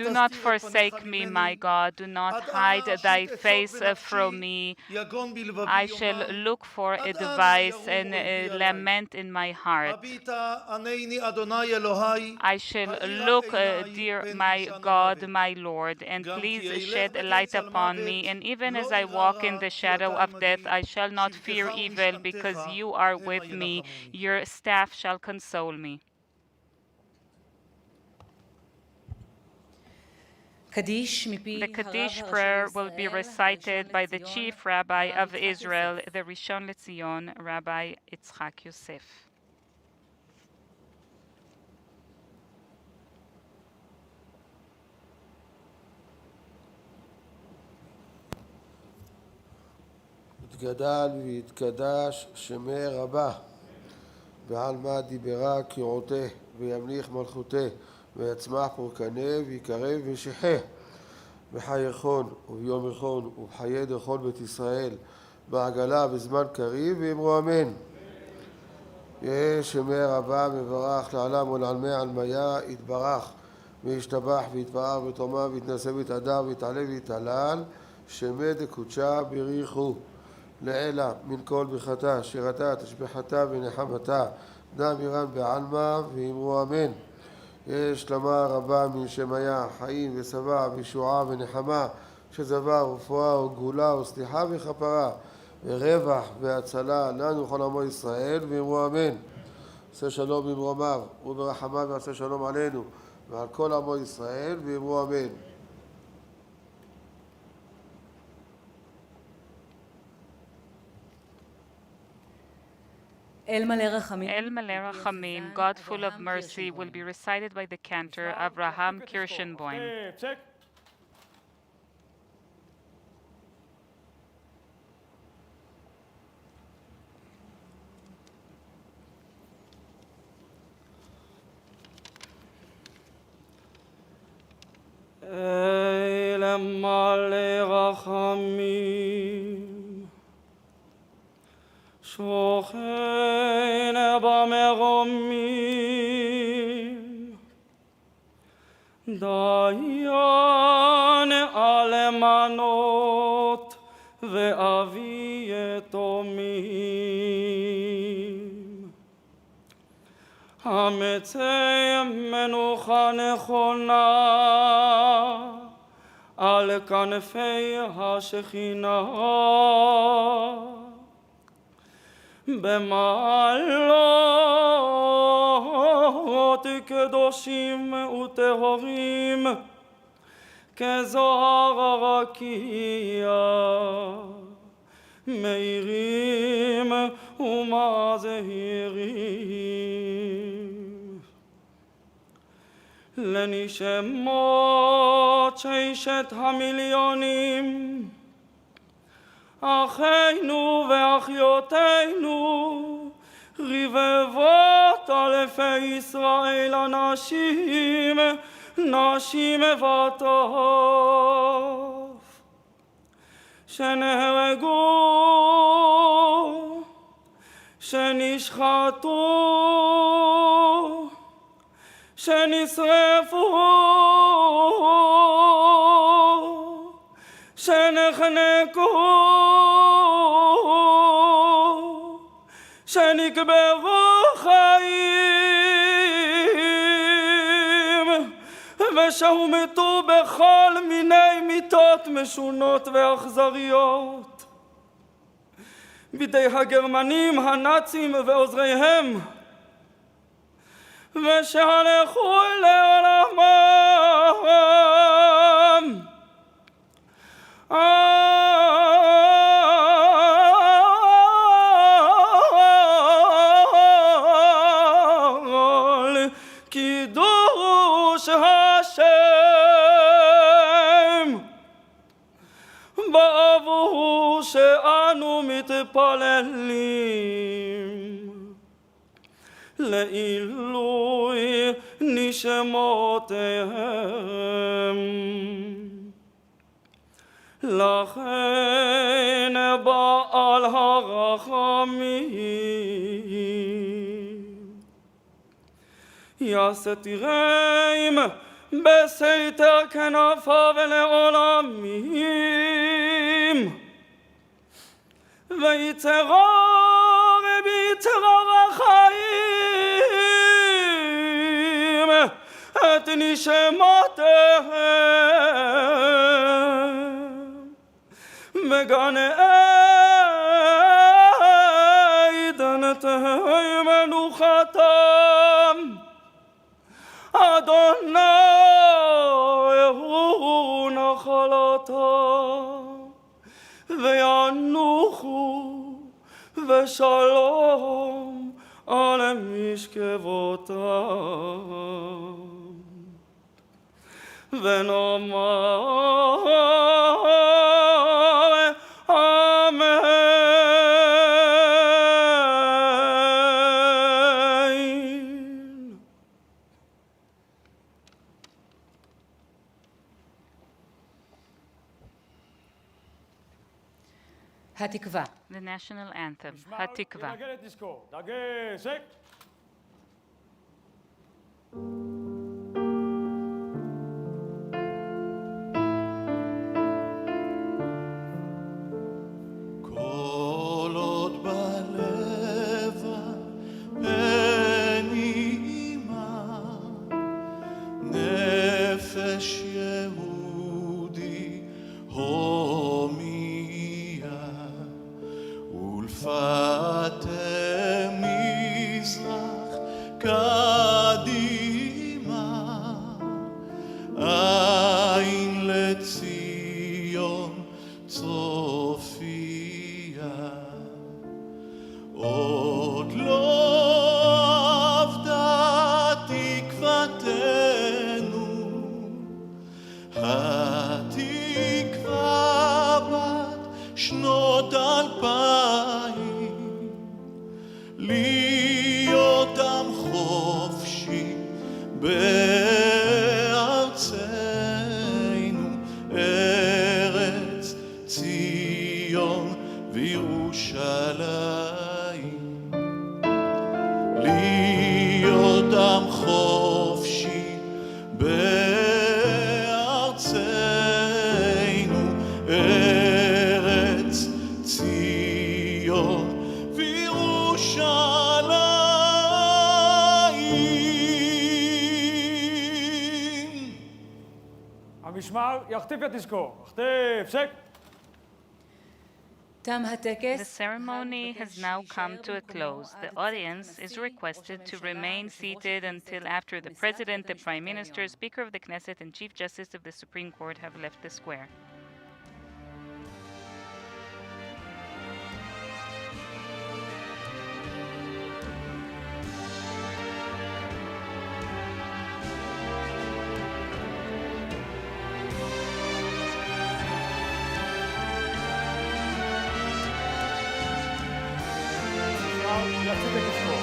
Do not forsake me, my God. Do not hide thy face from me. I shall look for advice and lament in my heart. I shall look, dear my God, my Lord, and please shed a light upon me. And even as I walk in the shadow of death, I shall not fear evil, because you are with me. Your staff shall console me. The Kaddish prayer will be recited by the chief rabbi of Israel, the Rishon LeZion, Rabbi Yitzchak Yosef. יתגדל ויתקדש שמי רבה, בעלמא דיברה קראותה, וימליך מלכותה, ויצמח פורקנה, ויקרב ושיחה, בחי יחון וביום יחון ובחיי דכל בית ישראל, בעגלה בזמן קריב, ואמרו אמן. יהא שמי רבה מברך לעלם ולעלמי עלמיה, יתברך וישתבח ויתפאר ותאמר ויתנשא ויתהדר ויתעלה ויתהלל, שמי דקודשה בריחו. לעילה מן כל ברכתה, שירתה, תשבחתה ונחמתה, דם אירן בעלמא, ואמרו אמן. יש למה רבה מן שמיה, חיים ושבע וישועה ונחמה, שזבר ורפואה וגאולה וסליחה וכפרה, ורווח והצלה לנו כל עמו ישראל, ואמרו אמן. עשה שלום במרומיו וברחמיו ועשה שלום עלינו ועל כל עמו ישראל, ואמרו אמן. El Malei Rachamim, God full of mercy, will be recited by the cantor Avraham Kirschenboim. El Malei Rachamim, שוכן במרומים, דיין אלמנות ואבי יתומים, המצא מנוחה נכונה על כנפי השכינה, במעלות קדושים וטהורים, כזוהר הרקיע, מאירים ומזהירים. לנשמות ששת המיליונים, אחינו ואחיותינו, רבבות אלפי ישראל אנשים, נשים וטף, שנהרגו, שנשחטו, שנשרפו, שנחנקו, שנקברו חיים, ושהומתו בכל מיני מיתות משונות ואכזריות בידי הגרמנים, הנאצים ועוזריהם, ושהלכו לעולמם. על קידוש השם, בעבור שאנו מתפללים לעילוי נשמותיהם. לכן בעל הרחמים יעשה תיראים בסתר כנפיו לעולמים, ויצרור ביצרור החיים את נשמותיהם בגן עדן תהי מנוחתם. אדוני הוא נחלתם, וינוחו ושלום על משכבותם. ונאמר אמן. התקווה. The national anthem, Hatikva. ינגן את דיסקו. דגשק. כל עוד בלב פנימה נפש יהודי הומיה ולפתי מזרח קדימה עין לציון צופיה. עוד לא אבדה תקוותנו, התקווה בת שנות 2000, להיות עם חופשי בארצנו, ארץ ציון וירושלים. להיות עם חופשי בארצנו, ארץ ציון וירושלים. המשמר יחטיף את דיסקו. יחטיף, שק. תם The הטקס. ceremony has now come to a close. The audience is requested to remain seated until after the President, the Prime Minister, Speaker of the Knesset, and Chief Justice of the Supreme Court have left the square. יציג את דיסקו.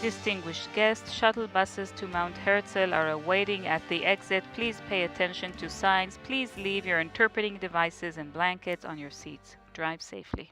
Distinguished guests, shuttle buses to Mount Herzl are awaiting at the exit. Please pay attention to signs. Please leave your interpreting devices and blankets on your seats. Drive safely.